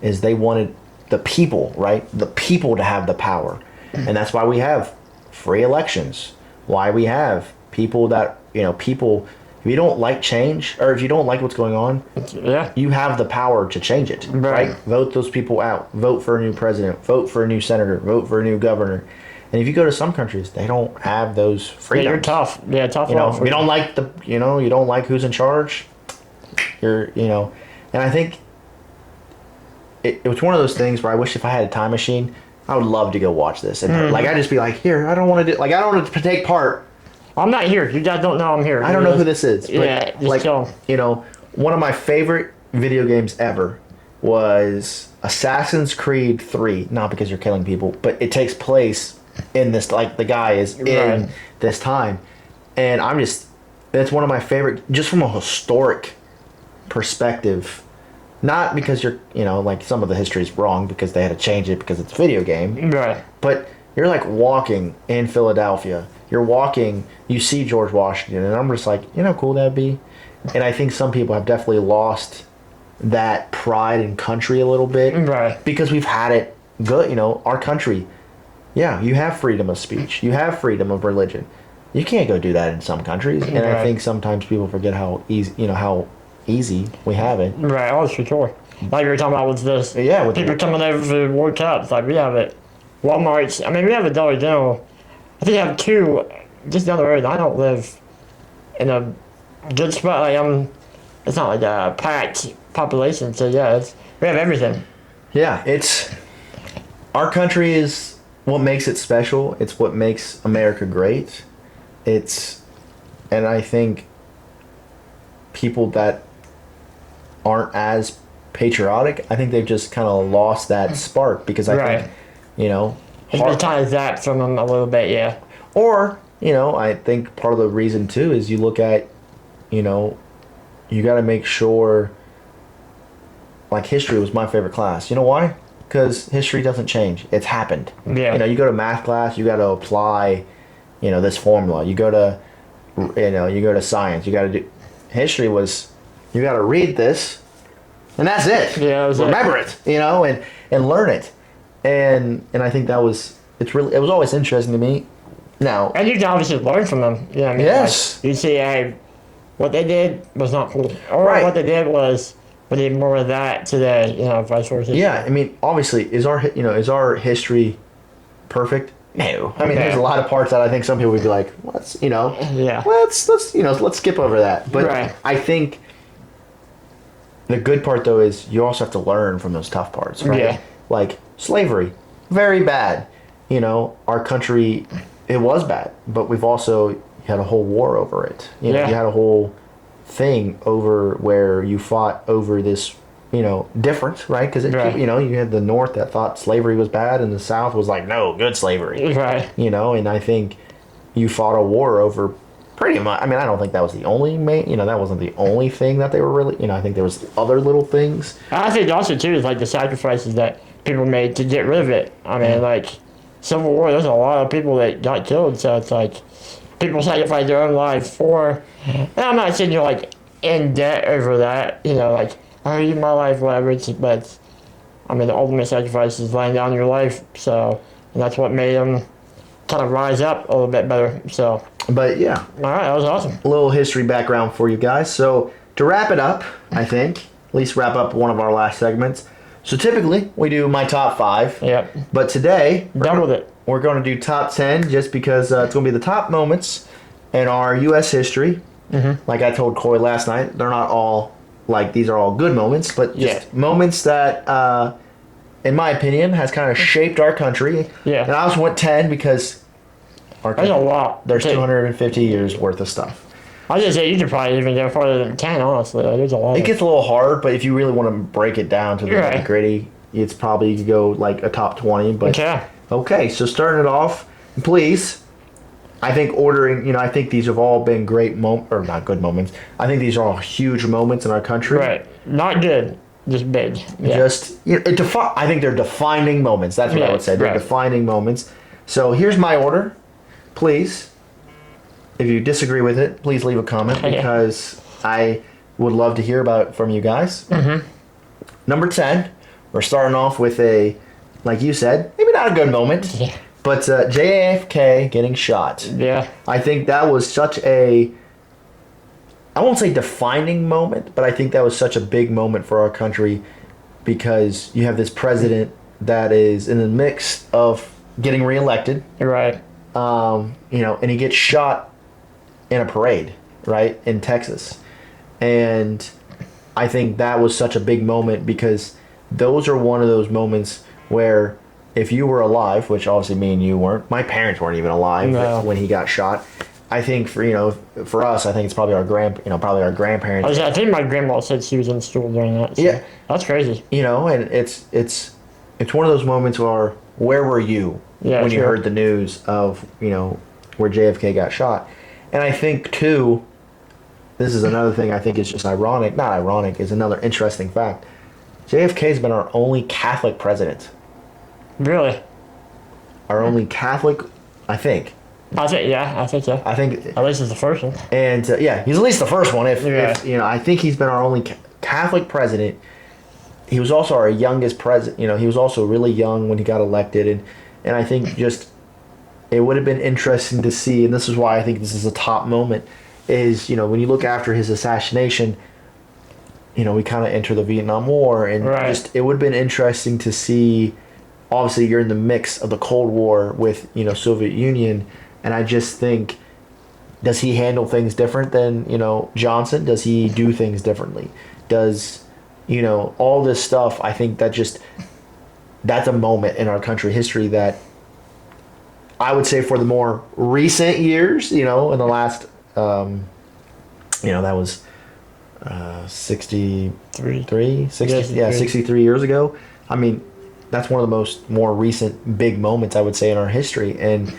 S1: is they wanted the people, right? The people to have the power. And that's why we have free elections. Why we have people that, people, if you don't like change, or if you don't like what's going on, you have the power to change it, right? Vote those people out. Vote for a new president. Vote for a new senator. Vote for a new governor. And if you go to some countries, they don't have those freedoms.
S2: Yeah, you're tough. Yeah, tough.
S1: You don't like you don't like who's in charge. And I think it was one of those things where I wish if I had a time machine, I would love to go watch this. And like, I'd just be like, here, I don't want to I don't want to take part.
S2: I'm not here. You guys don't know I'm here.
S1: I don't know who this is. But
S2: yeah, just kill 'em.
S1: One of my favorite video games ever was Assassin's Creed 3. Not because you're killing people, but it takes place in this, like, the guy is in this time. And it's one of my favorite, just from a historic perspective. Not because you're, like, some of the history is wrong because they had to change it because it's a video game.
S2: Right.
S1: But you're, like, walking in Philadelphia. You're walking, you see George Washington, and I'm just like, how cool that'd be? And I think some people have definitely lost that pride in country a little bit.
S2: Right.
S1: Because we've had it good, our country. Yeah, you have freedom of speech. You have freedom of religion. You can't go do that in some countries. And I think sometimes people forget how easy we have it.
S2: Right, oh, for sure. Like we were talking about with this.
S1: Yeah, with
S2: people coming over for the World Cup. Like we have it. Walmart's. I mean, we have a Dollar General. I think I have 2 just down the road. I don't live in a good spot. Like it's not like a packed population. So yeah, we have everything.
S1: Yeah, our country is what makes it special. It's what makes America great. And I think people that aren't as patriotic, I think they've just kind of lost that spark because I think,
S2: it's been kind of zapped from them a little bit, yeah.
S1: Or, I think part of the reason too is you look at, you got to make sure, like, history was my favorite class. You know why? Because history doesn't change. It's happened.
S2: Yeah.
S1: You go to math class, you got to apply, this formula. You go to science, you got to do. History was, you got to read this, and that's it.
S2: Yeah,
S1: remember it, and learn it, and I think it was always interesting to me. Now,
S2: and you can obviously learn from them. Yeah,
S1: yes.
S2: Like, you see, what they did was not cool, or what they did was. We need more of that today, vice versa.
S1: Yeah, I mean, obviously, is our history perfect? No. I mean, there's a lot of parts that I think some people would be like, let's skip over that. But I think the good part though is you also have to learn from those tough parts, right?
S2: Yeah.
S1: Like slavery, very bad. Our country, it was bad, but we've also had a whole war over it. You had a whole thing over where you fought over this different, right? Because
S2: Right.
S1: you had the North that thought slavery was bad, and the South was like, no, good slavery.
S2: Right.
S1: And I think you fought a war over pretty much. I mean, I don't think that was the only that wasn't the only thing that they were really. I think there was other little things.
S2: I think also too is like the sacrifices that people made to get rid of it. I mean, like Civil War, there's a lot of people that got killed, so it's like people sacrifice their own life for. And I'm not saying you're like in debt over that, like oh, you my life, whatever. But I mean, the ultimate sacrifice is laying down your life. So, and that's what made them kind of rise up a little bit better. So,
S1: But yeah,
S2: all right, that was awesome.
S1: a little history background for you guys. So to wrap it up, I think at least wrap up one of our last segments. So typically we do my top 5.
S2: Yep.
S1: But today
S2: Doubled it.
S1: we're going to do top 10 just because it's going to be the top moments in our U.S. history. Mm-hmm. Like I told Cauy last night, they're not all like these are all good moments, but just moments that, in my opinion, has kind of shaped our country.
S2: Yeah.
S1: And I also went 10 because
S2: There's a lot.
S1: there's 250 years worth of stuff.
S2: I was just say you could probably even go farther than 10, honestly. Like, there's a lot.
S1: It gets a little hard, but if you really want to break it down to the
S2: Right.
S1: nitty gritty, it's probably you could go like a top 20. But okay, so starting it off, please. I think I think these have all been great or not good moments. I think these are all huge moments in our country.
S2: Right. Not good. Just big. Yeah.
S1: Just I think they're defining moments. That's what I would say. They're
S2: Right.
S1: defining moments. So here's my order. Please, if you disagree with it, please leave a comment because I would love to hear about it from you guys. Mm-hmm. Number 10, we're starting off with like you said, maybe not a good moment, but JFK getting shot.
S2: Yeah.
S1: I think that was such I won't say defining moment, but I think that was such a big moment for our country because you have this president that is in the mix of getting reelected.
S2: Right.
S1: And he gets shot in a parade, right, in Texas. And I think that was such a big moment because those are one of those moments where if you were alive, which obviously me and you weren't, my parents weren't even alive when he got shot. I think for us, I think it's probably our grandparents.
S2: I think my grandma said she was in school during that. So
S1: Yeah.
S2: That's crazy.
S1: And it's one of those moments where were you when you heard the news of, where JFK got shot? And I think, too, this is another thing I think is just ironic. Not ironic, is another interesting fact. JFK's been our only Catholic president.
S2: Really?
S1: Our only Catholic, I think.
S2: I think so.
S1: I think.
S2: At least it's the first one.
S1: And, he's at least the first one. If I think he's been our only Catholic president. He was also our youngest president. He was also really young when he got elected. And I think just it would have been interesting to see, and this is why I think this is a top moment, is, when you look after his assassination, we kind of enter the Vietnam War. And just it would have been interesting to see, obviously you're in the mix of the Cold War with, Soviet Union. And I just think, does he handle things different than, Johnson? Does he do things differently? Does... all this stuff, I think that's a moment in our country history that I would say for the more recent years, in the last, that was 63 years ago. I mean, that's one of the more recent big moments, I would say, in our history. And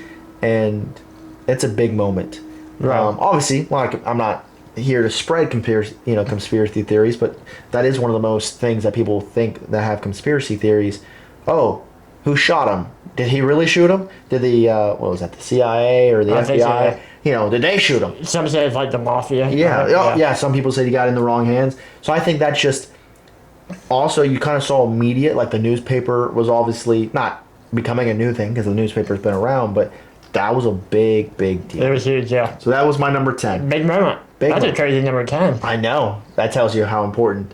S1: it's a big moment. Right. Obviously, I'm not here to spread conspiracy theories, but that is one of the most things that people think that have conspiracy theories. Oh, who shot him? Did he really shoot him? Did the the CIA or the FBI? Did they shoot him?
S2: Some say it's like the mafia.
S1: Yeah. Some people said he got in the wrong hands. So I think that's just also you kind of saw media, like the newspaper was obviously not becoming a new thing because the newspaper's been around, but that was a big deal.
S2: It was huge, yeah.
S1: So that was my number 10.
S2: Big moment. That's a crazy number 10.
S1: I know. That tells you how important.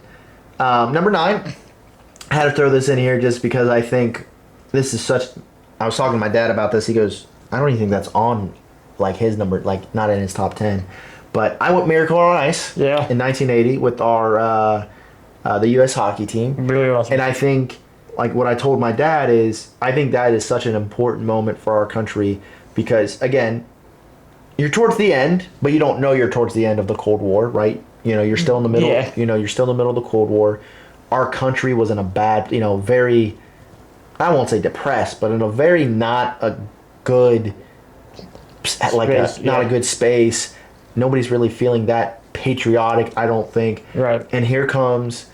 S1: Number 9, I had to throw this in here just because I think this is such... I was talking to my dad about this. He goes, I don't even think that's on like his number, like not in his top 10. But I went Miracle on Ice in 1980 with our the U.S. hockey team.
S2: Really awesome.
S1: And I think, like what I told my dad is, I think that is such an important moment for our country because, again, you're towards the end, but you don't know you're towards the end of the Cold War, right? You're still in the middle. Yeah. You're still in the middle of the Cold War. our country was in a bad, very, I won't say depressed, but in a very not a good, not a good space. Nobody's really feeling that patriotic, I don't think.
S2: Right.
S1: And here comes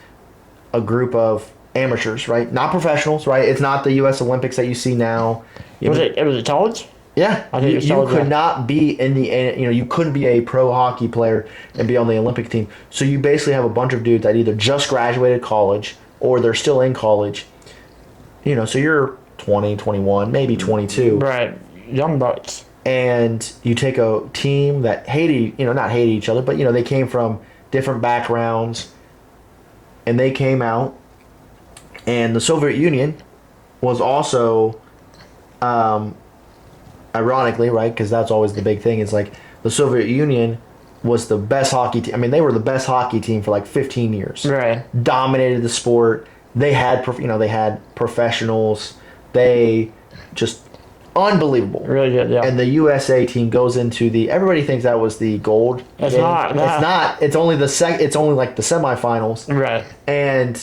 S1: a group of amateurs, right? Not professionals, right? It's not the U.S. Olympics that you see now.
S2: Was it college?
S1: Yeah,
S2: I think
S1: you could not be in the, you couldn't be a pro hockey player and be on the Olympic team. So you basically have a bunch of dudes that either just graduated college or they're still in college. So you're 20, 21, maybe 22.
S2: Right, young bucks.
S1: And you take a team that not hated each other, but, they came from different backgrounds and they came out. And the Soviet Union was also, ironically, right, because that's always the big thing, is like the Soviet Union was the best hockey team. I mean, they were the best hockey team for like 15 years.
S2: Right.
S1: Dominated the sport. They had, they had professionals. They just unbelievable.
S2: Really good, yeah.
S1: And the USA team goes into everybody thinks that was the gold.
S2: It's
S1: game.
S2: not. Nah.
S1: It's not. It's only it's only like the semifinals.
S2: Right.
S1: And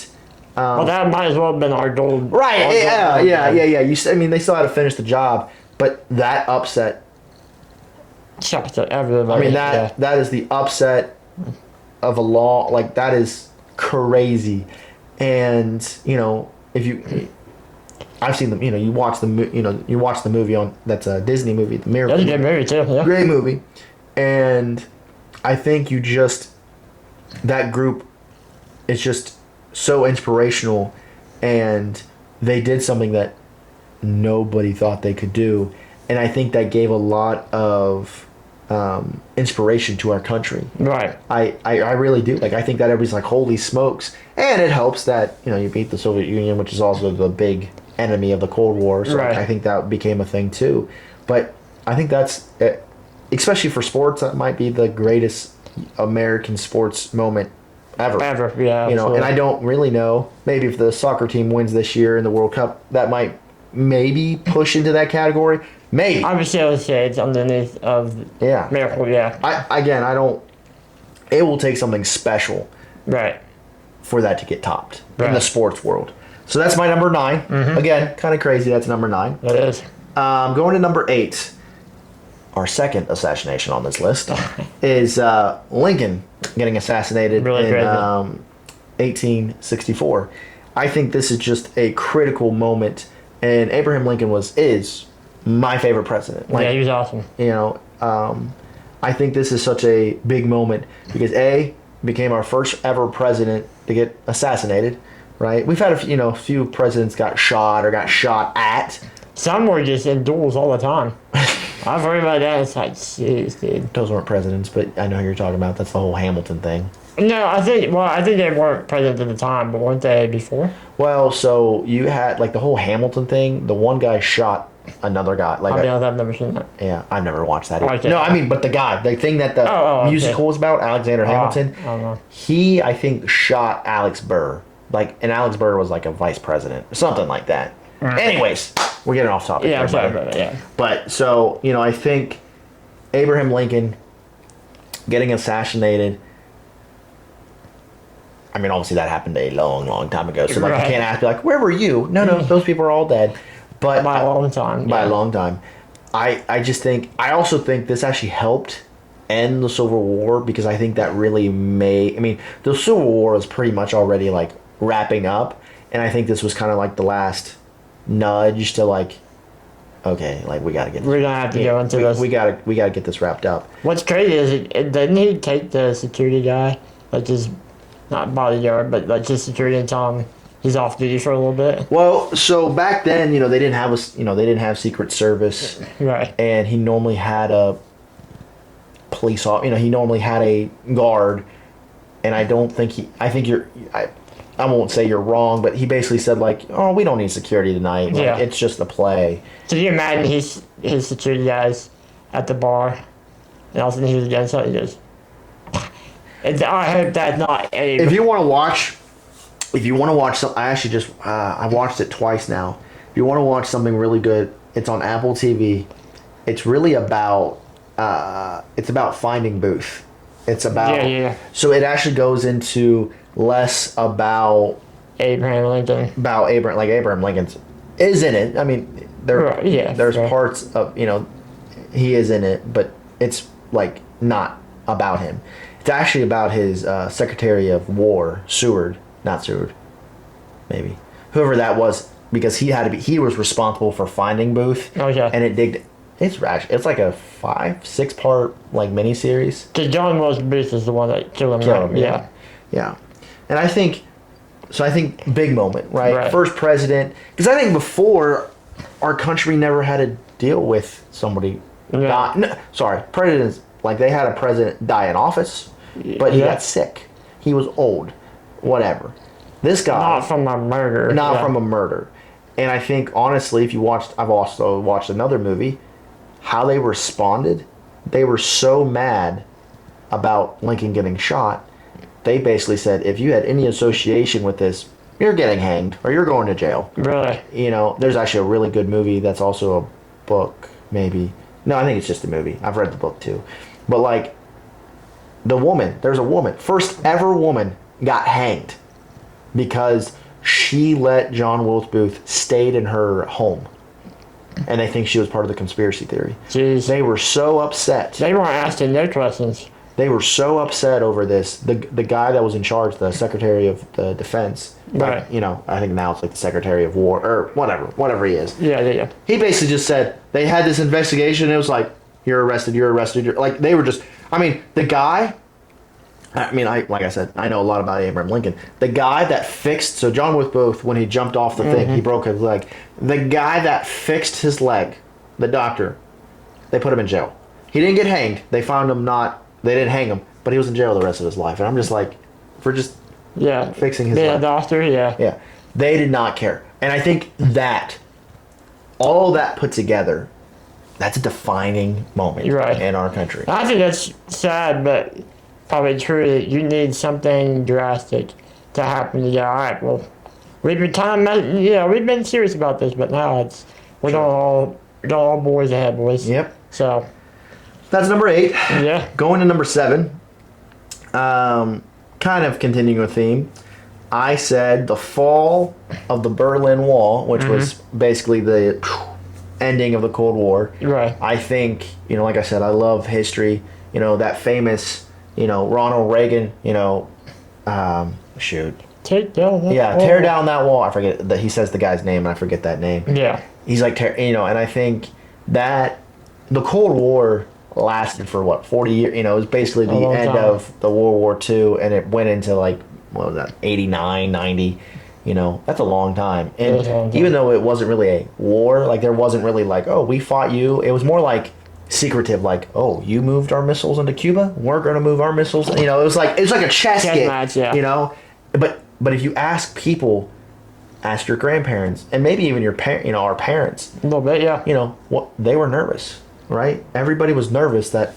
S2: well, that might as well have been our gold.
S1: Right.
S2: Our
S1: Yeah. They still had to finish the job, but that upset.
S2: Shocked everybody.
S1: I mean that is the upset of a law. Like that is crazy, and if you, I've seen them. You watch the movie on that's a Disney movie, The Miracle.
S2: That's a good movie too. Yeah.
S1: Great movie, and I think that group is just so inspirational, and they did something that nobody thought they could do, and I think that gave a lot of inspiration to our country.
S2: Right.
S1: I really do. Like I think that everybody's like, holy smokes, and it helps that you beat the Soviet Union, which is also the big enemy of the Cold War. So
S2: right.
S1: I think that became a thing too. But I think that's, especially for sports, that might be the greatest American sports moment ever.
S2: Yeah.
S1: And I don't really know. Maybe if the soccer team wins this year in the World Cup, that might maybe push into that category. Maybe.
S2: I would say it's underneath of Miracle. Yeah.
S1: I don't. It will take something special.
S2: Right.
S1: For that to get topped in the sports world. So that's my number 9. Mm-hmm. Again, kind of crazy. That's number 9.
S2: It is.
S1: Going to number 8. Our second assassination on this list is Lincoln getting assassinated in 1864. I think this is just a critical moment, and Abraham Lincoln is my favorite president.
S2: Like, yeah, he was awesome.
S1: I think this is such a big moment because became our first ever president to get assassinated. Right, we've had a few presidents got shot or got shot at.
S2: Some were just in duels all the time. I've heard about that. It's like, jeez, dude.
S1: Those weren't presidents, but I know who you're talking about. That's the whole Hamilton thing.
S2: No, I think they weren't presidents at the time, but weren't they before?
S1: Well, so you had like the whole Hamilton thing. The one guy shot another guy.
S2: I've never seen that.
S1: Yeah, I've never watched that.
S2: Okay.
S1: No, I mean, but the thing that the musical was about, Alexander Hamilton.
S2: I don't know.
S1: He, I think, shot Alex Burr. And Alex Burr was like a vice president or something like that. Right. Anyways, we're getting off topic.
S2: Yeah, I'm sorry about that. Yeah.
S1: But so I think Abraham Lincoln getting assassinated. I mean, obviously that happened a long, long time ago. So I can't ask like, where were you? No, those people are all dead. But
S2: by a long time.
S1: By a long time. I also think this actually helped end the Civil War because I think that really the Civil War is pretty much already like wrapping up, and I think this was kind of like the last nudge to like, okay, like we're gonna have to go into this. We gotta get this wrapped up.
S2: What's crazy is didn't he take the security guy, like his not bodyguard, but like his security and tell him he's off duty for a little bit?
S1: Well, so back then, they didn't have Secret Service,
S2: right?
S1: And he normally had a police officer. He normally had a guard, and I don't think I won't say you're wrong, but he basically said like, oh, we don't need security tonight. Like, it's just a play.
S2: So you imagine his security guys at the bar, and all of a sudden he was against it. He goes, I hope that's not.
S1: If you want to watch some, I actually just I watched it twice now. If you want to watch something really good, it's on Apple TV. It's really about Finding Booth. It's about So it actually goes into less about
S2: Abraham Lincoln.
S1: about Abraham Lincoln is in it. I mean,
S2: Right, yeah,
S1: there's
S2: right.
S1: parts of he is in it, but it's like not about him. It's actually about his Secretary of War, not Seward, maybe whoever that was, because he was responsible for finding Booth.
S2: Okay.
S1: And it's like a 5-6 part like miniseries.
S2: Because John Wilkes Booth is the one that killed him.
S1: Kill
S2: Right?
S1: him,
S2: Yeah.
S1: Yeah. And I think big moment, right?
S2: Right.
S1: First president. Because I think before, our country never had to deal with somebody
S2: Yeah.
S1: presidents, like they had a president die in office, but he
S2: Yeah.
S1: got sick. He was old. Whatever. This guy.
S2: Not from a murder.
S1: Not
S2: yeah.
S1: from a murder. And I think, honestly, I've also watched another movie, how they responded, they were so mad about Lincoln getting shot. They basically said, if you had any association with this, you're getting hanged or you're going to jail.
S2: Really?
S1: There's actually a really good movie that's also a book, maybe. No, I think it's just a movie. I've read the book too. But like, there's a woman, first ever woman got hanged because she let John Wilkes Booth stayed in her home. And they think she was part of the conspiracy theory.
S2: Jeez.
S1: They were so upset.
S2: They weren't asking no questions.
S1: They were so upset over this. The guy that was in charge, the Secretary of the Defense,
S2: Right.
S1: I think now it's like the Secretary of War or whatever he is.
S2: Yeah.
S1: He basically just said they had this investigation. And it was like, you're arrested. Like they were just. I mean, the guy. Like I said, I know a lot about Abraham Lincoln. The guy that fixed John Wilkes Booth, when he jumped off the thing, he broke his leg. The guy that fixed his leg, the doctor, they put him in jail. He didn't get hanged. They found him not. They didn't hang him, but he was in jail the rest of his life. And I'm just like, for just fixing his
S2: leg.
S1: leg.
S2: Doctor, yeah.
S1: Yeah, they did not care. And I think that all that put together, that's a defining moment in our country.
S2: I think that's sad, but probably true that you need something drastic to happen to get all right. Well, we've been serious about this, but now we're all boys ahead, boys.
S1: Yep.
S2: So
S1: that's number 8.
S2: Yeah.
S1: Going to number 7. Kind of continuing a theme. I said the fall of the Berlin Wall, which was basically the ending of the Cold War.
S2: Right.
S1: I think, like I said, I love history. That famous, Ronald Reagan,
S2: Take down that wall.
S1: tear down that wall. I forget that he says the guy's name, and I forget that name.
S2: Yeah.
S1: He's like, and I think that the Cold War lasted for 40 years. It was basically the end of the World War II, and it went into what was that, 89, 90. That's a long time. And even though it wasn't really a war, there wasn't really oh, we fought you. It was more secretive, oh, you moved our missiles into Cuba, we're going to move our missiles. It was like a chess game.
S2: Match, yeah.
S1: But if you ask your grandparents, and maybe even our parents,
S2: A little bit, yeah.
S1: They were nervous, right? Everybody was nervous that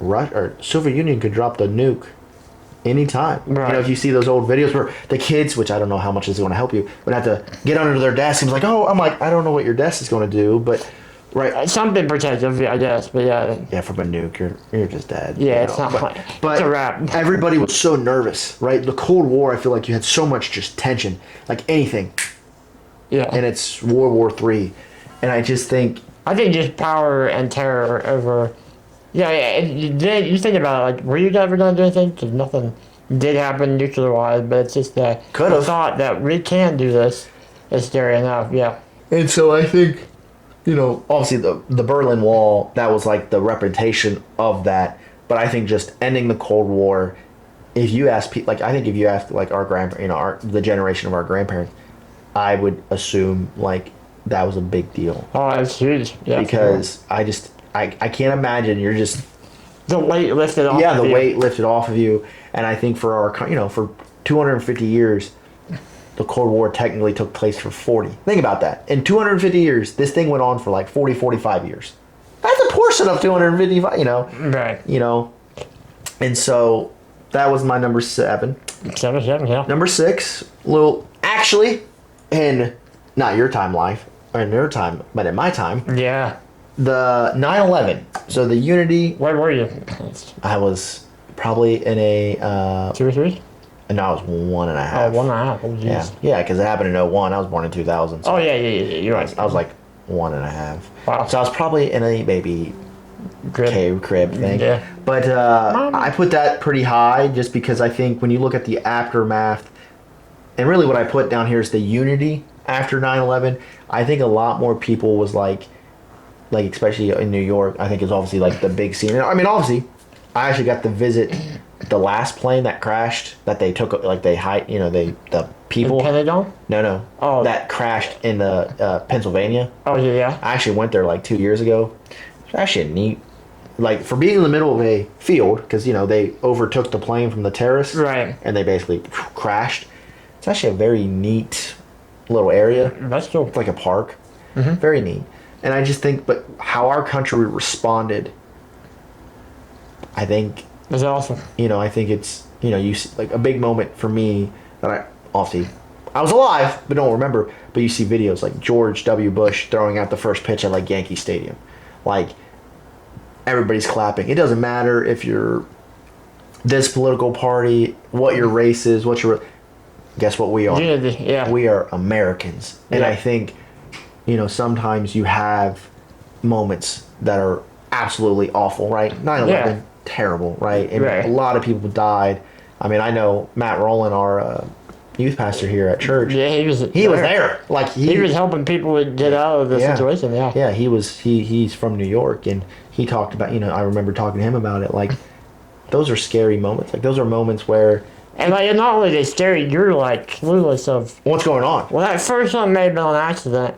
S1: Russia or Soviet Union could drop the nuke anytime.
S2: Right.
S1: If you see those old videos where the kids, which I don't know how much is going to help you, would have to get under their desk and be like, oh, I don't know what your desk is going to do, but right.
S2: Something protective, I guess, but yeah.
S1: Yeah, from a nuke, you're just dead.
S2: Yeah, it's not
S1: but
S2: it's a wrap.
S1: Everybody was so nervous, right? The Cold War, I feel like you had so much just tension, anything.
S2: Yeah.
S1: And it's World War III. And I just think
S2: just power and terror over. Yeah, you think about it, were you ever going to do anything? Because nothing did happen nuclear-wise, but it's just the thought that we can do this is scary enough, yeah.
S1: And so I think, obviously the Berlin Wall, that was the reputation of that. But I think just ending the Cold War, if you ask people, I think if you ask our grandparents, the generation of our grandparents, I would assume that was a big deal.
S2: Oh, it's huge. Yeah.
S1: Because I can't imagine you're just
S2: the weight lifted off.
S1: Yeah, the weight lifted off of you. And I think for our for 250 years, the Cold War technically took place for 40. Think about that. In 250 years, this thing went on for 40, 45 years. That's a portion of 255,
S2: Right.
S1: And so that was my number 7.
S2: 7, yeah.
S1: Number 6, actually, in not your time life, or in your time, but in my time.
S2: Yeah.
S1: The 9/11. So the Unity.
S2: Where were you?
S1: I was probably in a
S2: 2 or 3.
S1: And I was 1.5.
S2: Oh, 1.5. Oh, jeez.
S1: Yeah, because it happened in '01. I was born in 2000. So
S2: Oh, yeah. You're right.
S1: I was like 1.5.
S2: Wow.
S1: So I was probably in a baby crib thing.
S2: Yeah.
S1: But I put that pretty high just because I think when you look at the aftermath, and really what I put down here is the unity after 9/11. I think a lot more people was like especially in New York, I think is obviously like the big scene. I mean, obviously, I actually got to visit the last plane that crashed that they took, like they the people.
S2: In Pentagon?
S1: No.
S2: Oh.
S1: That crashed in the Pennsylvania.
S2: Oh, yeah.
S1: I actually went there like 2 years ago. It's actually a neat, like for being in the middle of a field, because they overtook the plane from the terrorists.
S2: Right.
S1: And they basically crashed. It's actually a very neat little area.
S2: That's cool.
S1: It's like a park. Mm-hmm. Very neat. And I just think, but how our country responded, I think,
S2: That's awesome.
S1: I think it's, you see, like a big moment for me that I was alive, but don't remember. But you see videos like George W. Bush throwing out the first pitch at like Yankee Stadium. Like, everybody's clapping. It doesn't matter if you're this political party, what your race is, guess what we are?
S2: Unity, yeah.
S1: We are Americans. And
S2: Yeah.
S1: I think, sometimes you have moments that are absolutely awful, right? 9/11,
S2: Yeah.
S1: terrible, right? And
S2: Right.
S1: a lot of people died. I mean, I know Matt Rowland, our youth pastor here at church.
S2: Yeah, he was
S1: there. Like
S2: he was helping people get out of the situation, yeah.
S1: Yeah, he's from New York, and he talked about, I remember talking to him about it, like, those are scary moments. Like, those are moments where...
S2: And like, not only they scary, you're like clueless of
S1: what's going on?
S2: Well, that first one may have been an accident.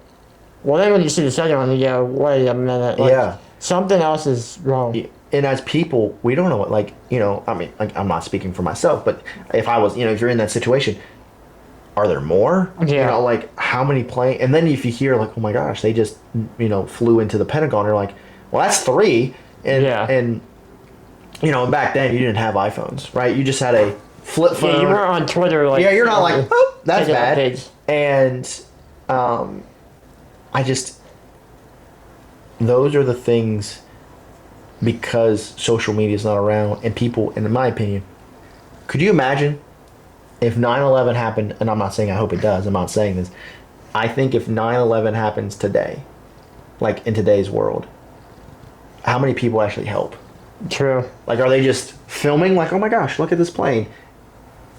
S2: Well, then when you see the second one, you go, wait a minute. Like,
S1: Yeah.
S2: Something else is wrong.
S1: And as people, we don't know what, like, I mean, like, I'm not speaking for myself, but if I was, if you're in that situation, are there more?
S2: Yeah.
S1: Like, how many planes? And then if you hear, like, oh my gosh, they just, flew into the Pentagon, you're like, well, that's 3. And, and back then, you didn't have iPhones, right? You just had a flip phone.
S2: Yeah, you weren't on Twitter, like...
S1: Yeah, you're not like, oh, that's bad. And, those are the things, because social media is not around, and people, and in my opinion, could you imagine if 9/11 happened, and I'm not saying I hope it does, I'm not saying this, I think if 9/11 happens today, like in today's world, how many people actually help?
S2: True.
S1: Like, are they just filming, like, oh my gosh, look at this plane?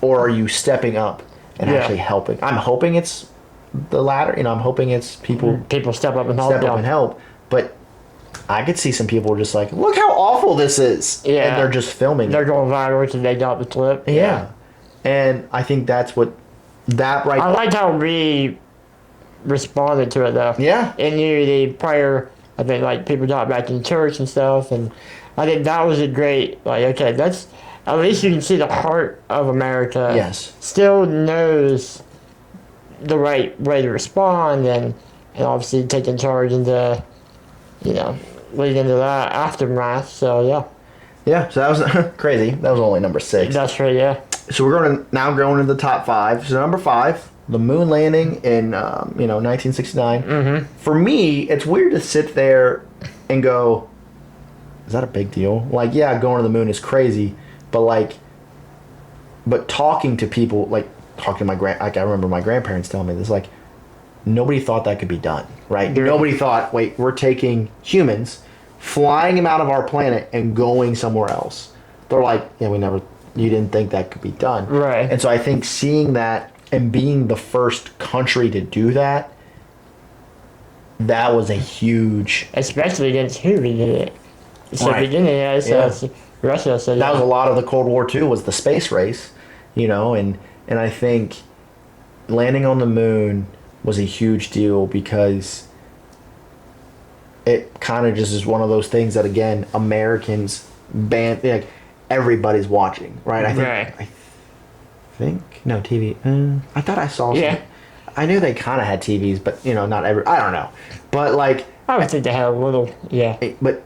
S1: Or are you stepping up and actually helping? I'm hoping it's the latter, I'm hoping it's people
S2: step up and help.
S1: But I could see some people just like, look how awful this is.
S2: Yeah.
S1: And they're just filming
S2: They're
S1: it.
S2: going viral because they got the clip.
S1: Yeah. And I think that's what
S2: I liked how we responded to it, though.
S1: Yeah.
S2: In the prior, I think, like, people got back in church and stuff, and I think that was a great, like, okay, that's, at least you can see the heart of America.
S1: Yes.
S2: Still knows the right way to respond, and obviously taking charge into, leading into that aftermath, so yeah.
S1: Yeah, so that was crazy. That was only number 6.
S2: That's right, yeah.
S1: So we're going into the top 5. So number 5, the moon landing in 1969.
S2: Mm-hmm.
S1: For me, it's weird to sit there and go, is that a big deal? Like, yeah, going to the moon is crazy, but talking to people, like talking to I remember my grandparents telling me this, like, nobody thought that could be done, right?
S2: Yeah.
S1: Nobody thought, wait, we're taking humans, flying them out of our planet and going somewhere else. They're like, yeah, you didn't think that could be done.
S2: Right.
S1: And so I think seeing that and being the first country to do that, that was a huge...
S2: Especially against who we did it. So
S1: Right.
S2: beginning, Russia. So
S1: that was a lot of the Cold War too, was the space race, and I think landing on the moon was a huge deal because it kind of just is one of those things that, again, Americans like, everybody's watching, right? I think no TV. I thought I saw.
S2: Yeah.
S1: I knew they kind of had TVs, but not every. I don't know, but like
S2: I would think they had a little. Yeah.
S1: But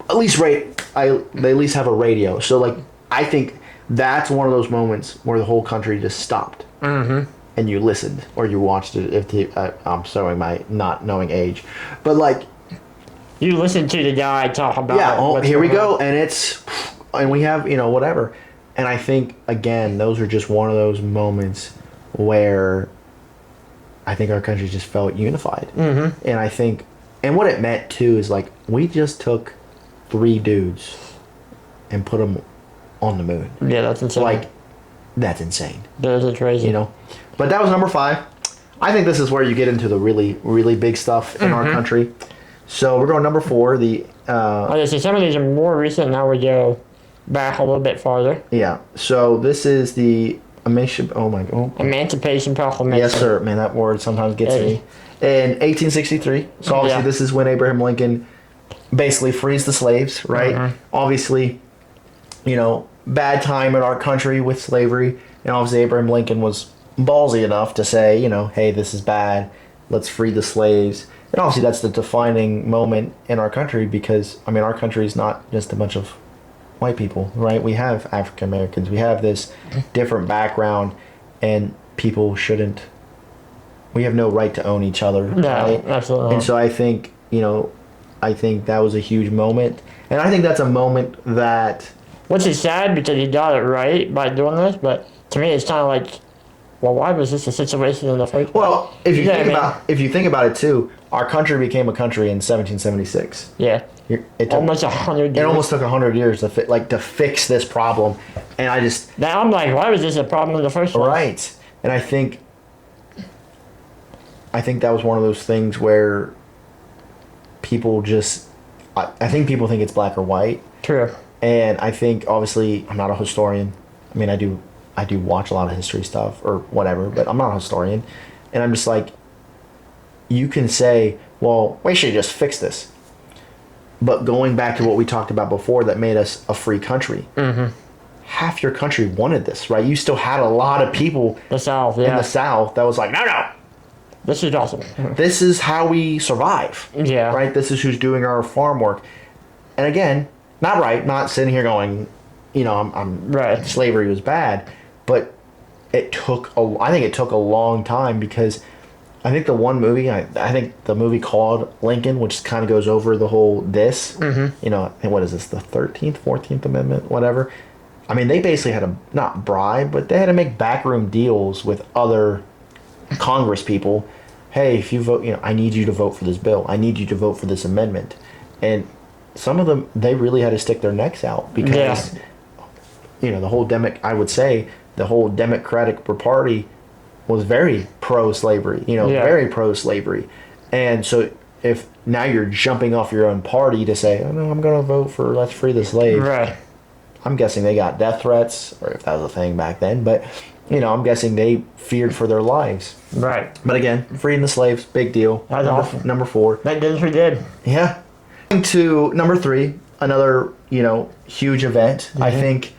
S1: at least they at least have a radio. So like I think that's one of those moments where the whole country just stopped.
S2: Mm-hmm.
S1: And you listened or you watched it. I'm showing my not knowing age, but like
S2: you listened to the guy talk about.
S1: Yeah. Here we go, and we have whatever. And I think, again, those are just one of those moments where I think our country just felt unified. Mm-hmm. And I think, and what it meant too is like, we just took 3 dudes and put them on the moon.
S2: Yeah, that's insane.
S1: Like, that's insane.
S2: That is crazy.
S1: You know? But that was number 5. I think this is where you get into the really, really big stuff in our country. So we're going number 4, the...
S2: okay, so some of these are more recent, now we go back a little bit farther.
S1: Yeah. So this is the
S2: Emancipation Proclamation.
S1: Yes, sir. Man, that word sometimes gets me. In 1863. So obviously this is when Abraham Lincoln basically frees the slaves, right? Obviously, you know, bad time in our country with slavery. And obviously Abraham Lincoln was ballsy enough to say, you know, hey, this is bad. Let's free the slaves. And obviously that's the defining moment in our country because, I mean, our country is not just a bunch of white people, right? We have African Americans. We have this different background, and people shouldn't. We have no right to own each other, right?
S2: Absolutely.
S1: And so I think, you know, I think that was a huge moment, and I think that's a moment that.
S2: Which is sad because he got it right by doing this, but to me it's kind of like, well, why was this a situation in the first place?
S1: Well, if you think about it too, our country became a country in 1776.
S2: Yeah.
S1: It took,
S2: almost 100 years.
S1: It almost took 100 years to fix this problem, and I just.
S2: Now I'm like, why was this a problem in the first place?
S1: Right, and I think that was one of those things where people just. I think people think it's black or white.
S2: True.
S1: And I think obviously I'm not a historian. I mean, I do watch a lot of history stuff or whatever, but I'm not a historian, and I'm just like. You can say, well, we should just fix this. But going back to what we talked about before that made us a free country, half your country wanted this, right? You still had a lot of people
S2: in the South
S1: that was like, no.
S2: This is awesome.
S1: This is how we survive.
S2: Yeah.
S1: Right? This is who's doing our farm work. And again, not sitting here going, you know, I'm
S2: right.
S1: Slavery was bad. But I think it took a long time because I think the one movie, I think the movie called Lincoln, which kind of goes over the whole you know, what is this, the 13th, 14th Amendment, whatever. I mean, they basically had to, not bribe, but they had to make backroom deals with other Congress people. Hey, if you vote, you know, I need you to vote for this bill. I need you to vote for this amendment. And some of them, they really had to stick their necks out because, you know, the whole Democratic Party was very pro-slavery, you know, very pro-slavery. And so if now you're jumping off your own party to say, oh, no, I'm going to vote for let's free the slave.
S2: Right.
S1: I'm guessing they got death threats, or if that was a thing back then. But, you know, I'm guessing they feared for their lives.
S2: Right.
S1: But again, freeing the slaves, big deal.
S2: That's awesome.
S1: Number 4.
S2: That did what we did.
S1: Yeah. To number 3, another, you know, huge event. I think...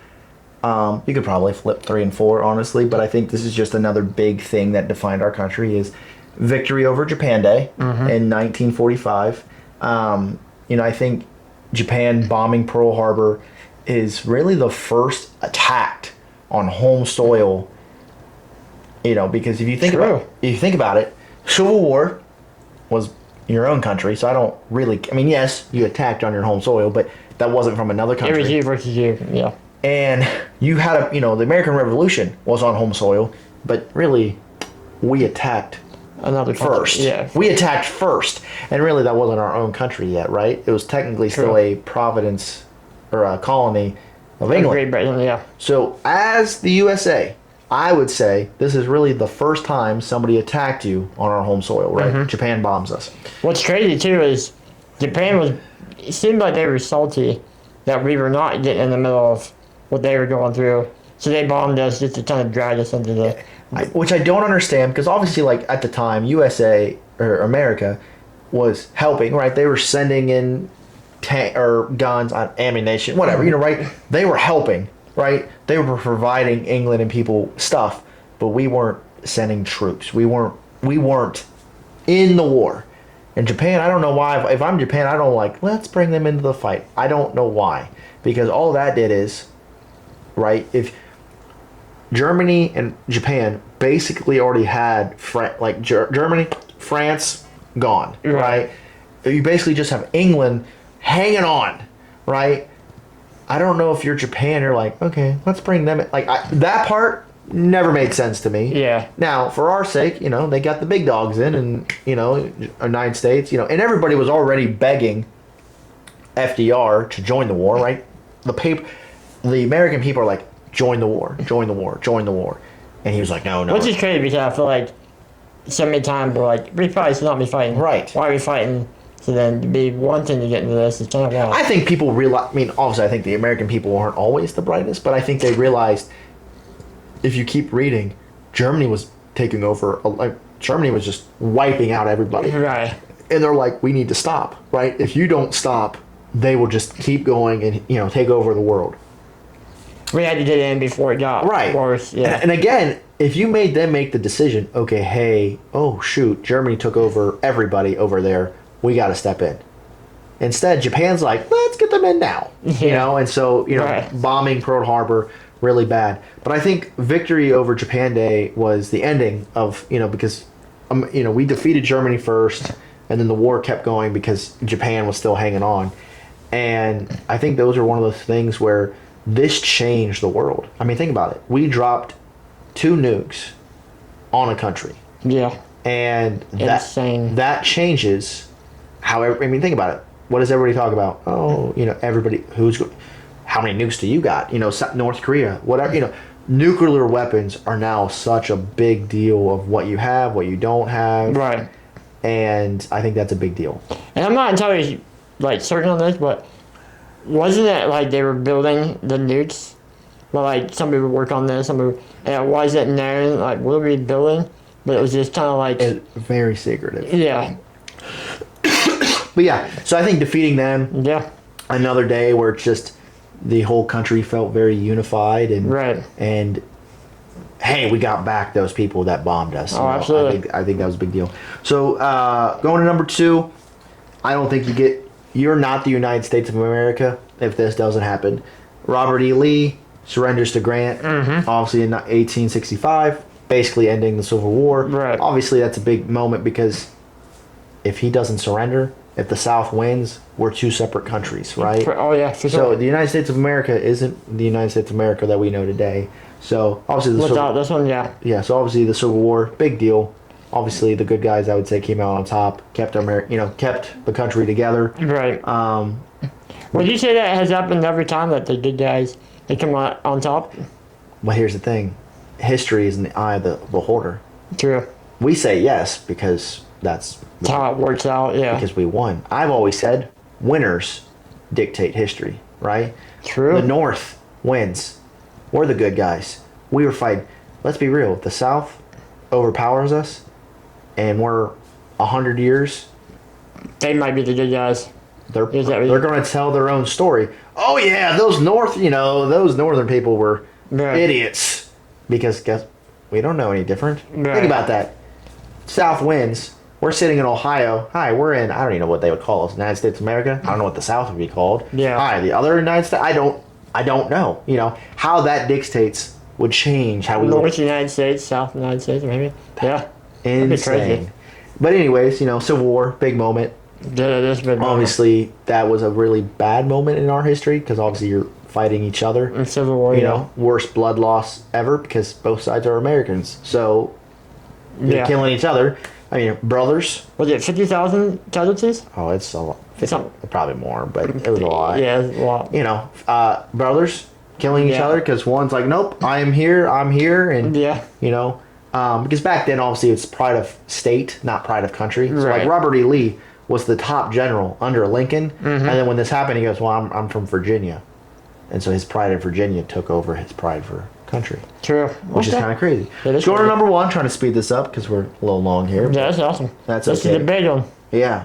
S1: you could probably flip 3 and 4, honestly, but I think this is just another big thing that defined our country is victory over Japan Day in 1945. You know, I think Japan bombing Pearl Harbor is really the first attack on home soil. You know, because if you think about it, Civil War was your own country, so I don't really. I mean, yes, you attacked on your home soil, but that wasn't from another country.
S2: It was you versus you, yeah.
S1: And you had the American Revolution was on home soil, but really, we attacked
S2: another country.
S1: First.
S2: Yeah.
S1: We attacked first, and really that wasn't our own country yet, right? It was technically still a province or a colony of England.
S2: Great Britain, yeah.
S1: So as the USA, I would say this is really the first time somebody attacked you on our home soil, right? Japan bombs us.
S2: What's crazy too is Japan it seemed like they were salty that we were not getting in the middle of what they were going through. So they bombed us just to kind of drag us into the...
S1: Which I don't understand, because obviously, like, at the time, USA, or America, was helping, right? They were sending in guns, ammunition, whatever, you know, right? They were helping, right? They were providing England and people stuff, but we weren't sending troops. We weren't in the war. And Japan, I don't know why. If I'm Japan, I don't like, let's bring them into the fight. I don't know why. Because all that did is, right, if Germany and Japan basically already had, Germany, France, gone, right? You basically just have England hanging on, right? I don't know if you're Japan, you're like, okay, let's bring them in. Like, that part never made sense to me.
S2: Yeah.
S1: Now, for our sake, they got the big dogs in, and, United States, and everybody was already begging FDR to join the war, right? The American people are like, join the war, join the war, join the war. And he was like, no.
S2: Which is crazy because I feel like so many times we're like, we probably should not be fighting.
S1: Right.
S2: Why are we fighting? So then to be wanting to get into this is kind of wild.
S1: I think people realize, obviously I think the American people aren't always the brightest, but I think they realized, if you keep reading, Germany was taking over, Germany was just wiping out everybody.
S2: Right.
S1: And they're like, we need to stop, right? If you don't stop, they will just keep going and, take over the world.
S2: We had to get in before it got worse. Yeah.
S1: And again, if you made them make the decision, okay, hey, oh shoot, Germany took over everybody over there, we got to step in. Instead, Japan's like, let's get them in now.
S2: Yeah.
S1: And so,
S2: Right.
S1: bombing Pearl Harbor, really bad. But I think victory over Japan Day was the ending of, because, we defeated Germany first, and then the war kept going because Japan was still hanging on. And I think those are one of those things where this changed the world. Think about it. We dropped 2 nukes on a country.
S2: Yeah.
S1: And
S2: Insane.
S1: that changes how, think about it. What does everybody talk about? Oh, everybody, how many nukes do you got? North Korea, whatever, nuclear weapons are now such a big deal of what you have, what you don't have.
S2: Right.
S1: And I think that's a big deal.
S2: And I'm not entirely certain on this, but wasn't it they were building the nukes? Well, some people work on this, and it wasn't known what are we building? But it was just kind of
S1: It's very secretive.
S2: Yeah.
S1: But yeah, so I think defeating them,
S2: Yeah.
S1: another day where it's just the whole country felt very unified and
S2: Right.
S1: and hey, we got back those people that bombed us.
S2: Oh, absolutely.
S1: I think that was a big deal. So going to number 2, I don't think you're not the United States of America if this doesn't happen. Robert E. Lee surrenders to Grant, obviously in 1865, basically ending the Civil War.
S2: Right.
S1: Obviously, that's a big moment because if he doesn't surrender, if the South wins, we're 2 separate countries, right?
S2: Oh, yeah, for
S1: So
S2: sure.
S1: the United States of America isn't the United States of America that we know today. So obviously
S2: Without this one, yeah.
S1: yeah. So obviously the Civil War, big deal. Obviously the good guys, I would say, came out on top, kept the country together.
S2: Right. Would you say that has happened every time that the good guys they come out on top?
S1: But here's the thing, history is in the eye of the beholder.
S2: True.
S1: We say yes because that's
S2: How it works out, yeah.
S1: because we won. I've always said winners dictate history, right?
S2: True.
S1: The North wins. We're the good guys. We were fighting. Let's be real. The South overpowers us, and we're 100 years.
S2: They might be the good guys.
S1: They're
S2: Is that what
S1: they're
S2: you-
S1: going to tell their own story. Oh yeah, those northern people were
S2: Right.
S1: idiots because guess we don't know any different.
S2: Right.
S1: Think about that. South wins. We're sitting in Ohio. Hi, we're in. I don't even know what they would call us. United States of America. I don't know what the South would be called.
S2: Yeah.
S1: Hi, the other United States. I don't know. How that dictates would change how we look.
S2: North United States, South United States, maybe. Yeah. That'd be crazy.
S1: Insane. But anyways, Civil War, big moment.
S2: Yeah, that's been
S1: Obviously, that was a really bad moment in our history because obviously you're fighting each other.
S2: in Civil War,
S1: Worst blood loss ever because both sides are Americans. So you're
S2: Yeah.
S1: killing each other. Brothers.
S2: Was it 50,000 casualties?
S1: Oh, it's a lot.
S2: Some-
S1: Probably more, but it was a lot.
S2: Yeah, it was a lot.
S1: Brothers killing each
S2: Yeah.
S1: other because one's like, nope, I'm here, and
S2: Yeah.
S1: because back then obviously it's pride of state, not pride of country. So like
S2: Right.
S1: Robert E. Lee was the top general under Lincoln,
S2: Mm-hmm.
S1: and then when this happened, he goes, well, I'm from Virginia, and so his pride of Virginia took over his pride for country,
S2: True.
S1: which is kind of crazy.
S2: It is
S1: Going to
S2: crazy.
S1: number 1, trying to speed this up because we're a little long here.
S2: Yeah, that's awesome.
S1: That's
S2: This
S1: okay.
S2: is a big one.
S1: Yeah.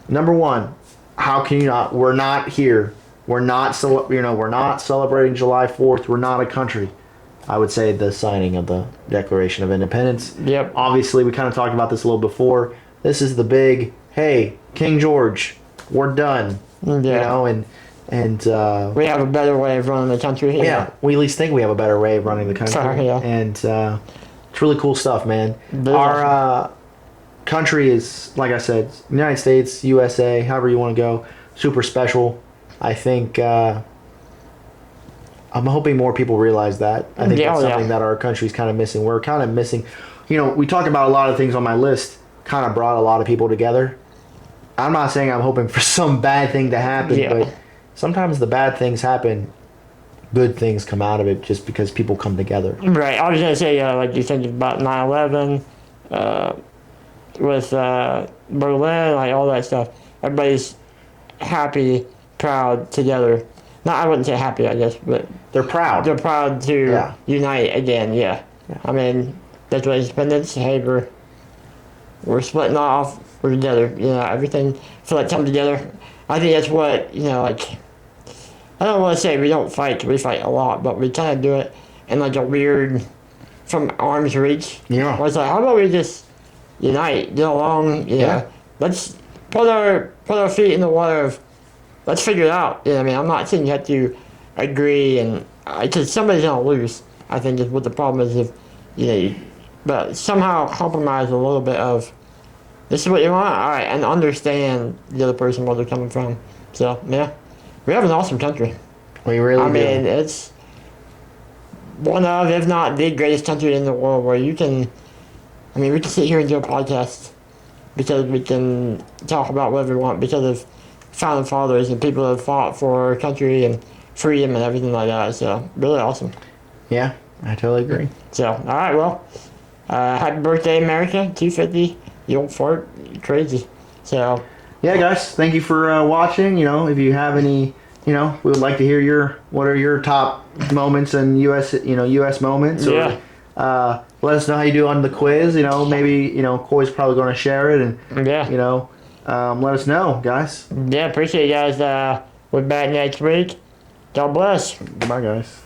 S1: Number 1, how can you not? We're not here. We're not we're not celebrating July 4th. We're not a country. I would say the signing of the Declaration of Independence.
S2: Yep.
S1: Obviously, we kind of talked about this a little before. This is the big, hey, King George, we're done.
S2: Yeah.
S1: And
S2: We have a better way of running the country.
S1: yeah, we at least think we have a better way of running the country.
S2: Sorry, yeah.
S1: And it's really cool stuff, man.
S2: Very
S1: Our country is, like I said, United States, USA, however you want to go, super special. I think I'm hoping more people realize that. I think
S2: Yeah,
S1: that's
S2: oh, yeah.
S1: something that our country's kind of missing. We're kind of missing. We talk about a lot of things on my list. Kind of brought a lot of people together. I'm not saying I'm hoping for some bad thing to happen,
S2: Yeah.
S1: but sometimes the bad things happen. Good things come out of it just because people come together.
S2: Right. I was gonna say, like you said about 9/11, with Berlin, like all that stuff. Everybody's happy, proud together. No, I wouldn't say happy, I guess, but
S1: They're proud.
S2: they're proud to
S1: Yeah.
S2: unite again. Yeah. I mean, Declaration of Independence. Hey, we're splitting off. We're together. Everything feel like come together. I think that's what like. I don't want to say we don't fight. We fight a lot, but we kind of do it in like a weird, from arm's reach.
S1: Yeah.
S2: Where it's like, how about we just unite, get along?
S1: Yeah.
S2: Let's put our feet in the water. Let's figure it out. I mean, I'm not saying you have to agree, and because somebody's gonna lose. I think is what the problem is if but somehow compromise a little bit of this is what you want, all right, and understand the other person where they're coming from. So yeah, we have an awesome country.
S1: We really
S2: I
S1: do.
S2: mean, it's one of, if not the greatest country in the world where you can. I mean, we can sit here and do a podcast because we can talk about whatever we want because of founding fathers and people that have fought for our country and freedom and everything like that. So really awesome.
S1: Yeah, I totally agree.
S2: So all right, well, happy birthday, America! 250, you old fart, crazy. So
S1: Yeah, guys, thank you for watching. If you have any, we would like to hear what are your top moments and U.S. moments.
S2: Yeah.
S1: Or, let us know how you do on the quiz. Maybe Cauys probably going to share it, and
S2: yeah,
S1: let us know, guys.
S2: yeah, appreciate you guys. We're back next week. God bless.
S1: Bye, guys.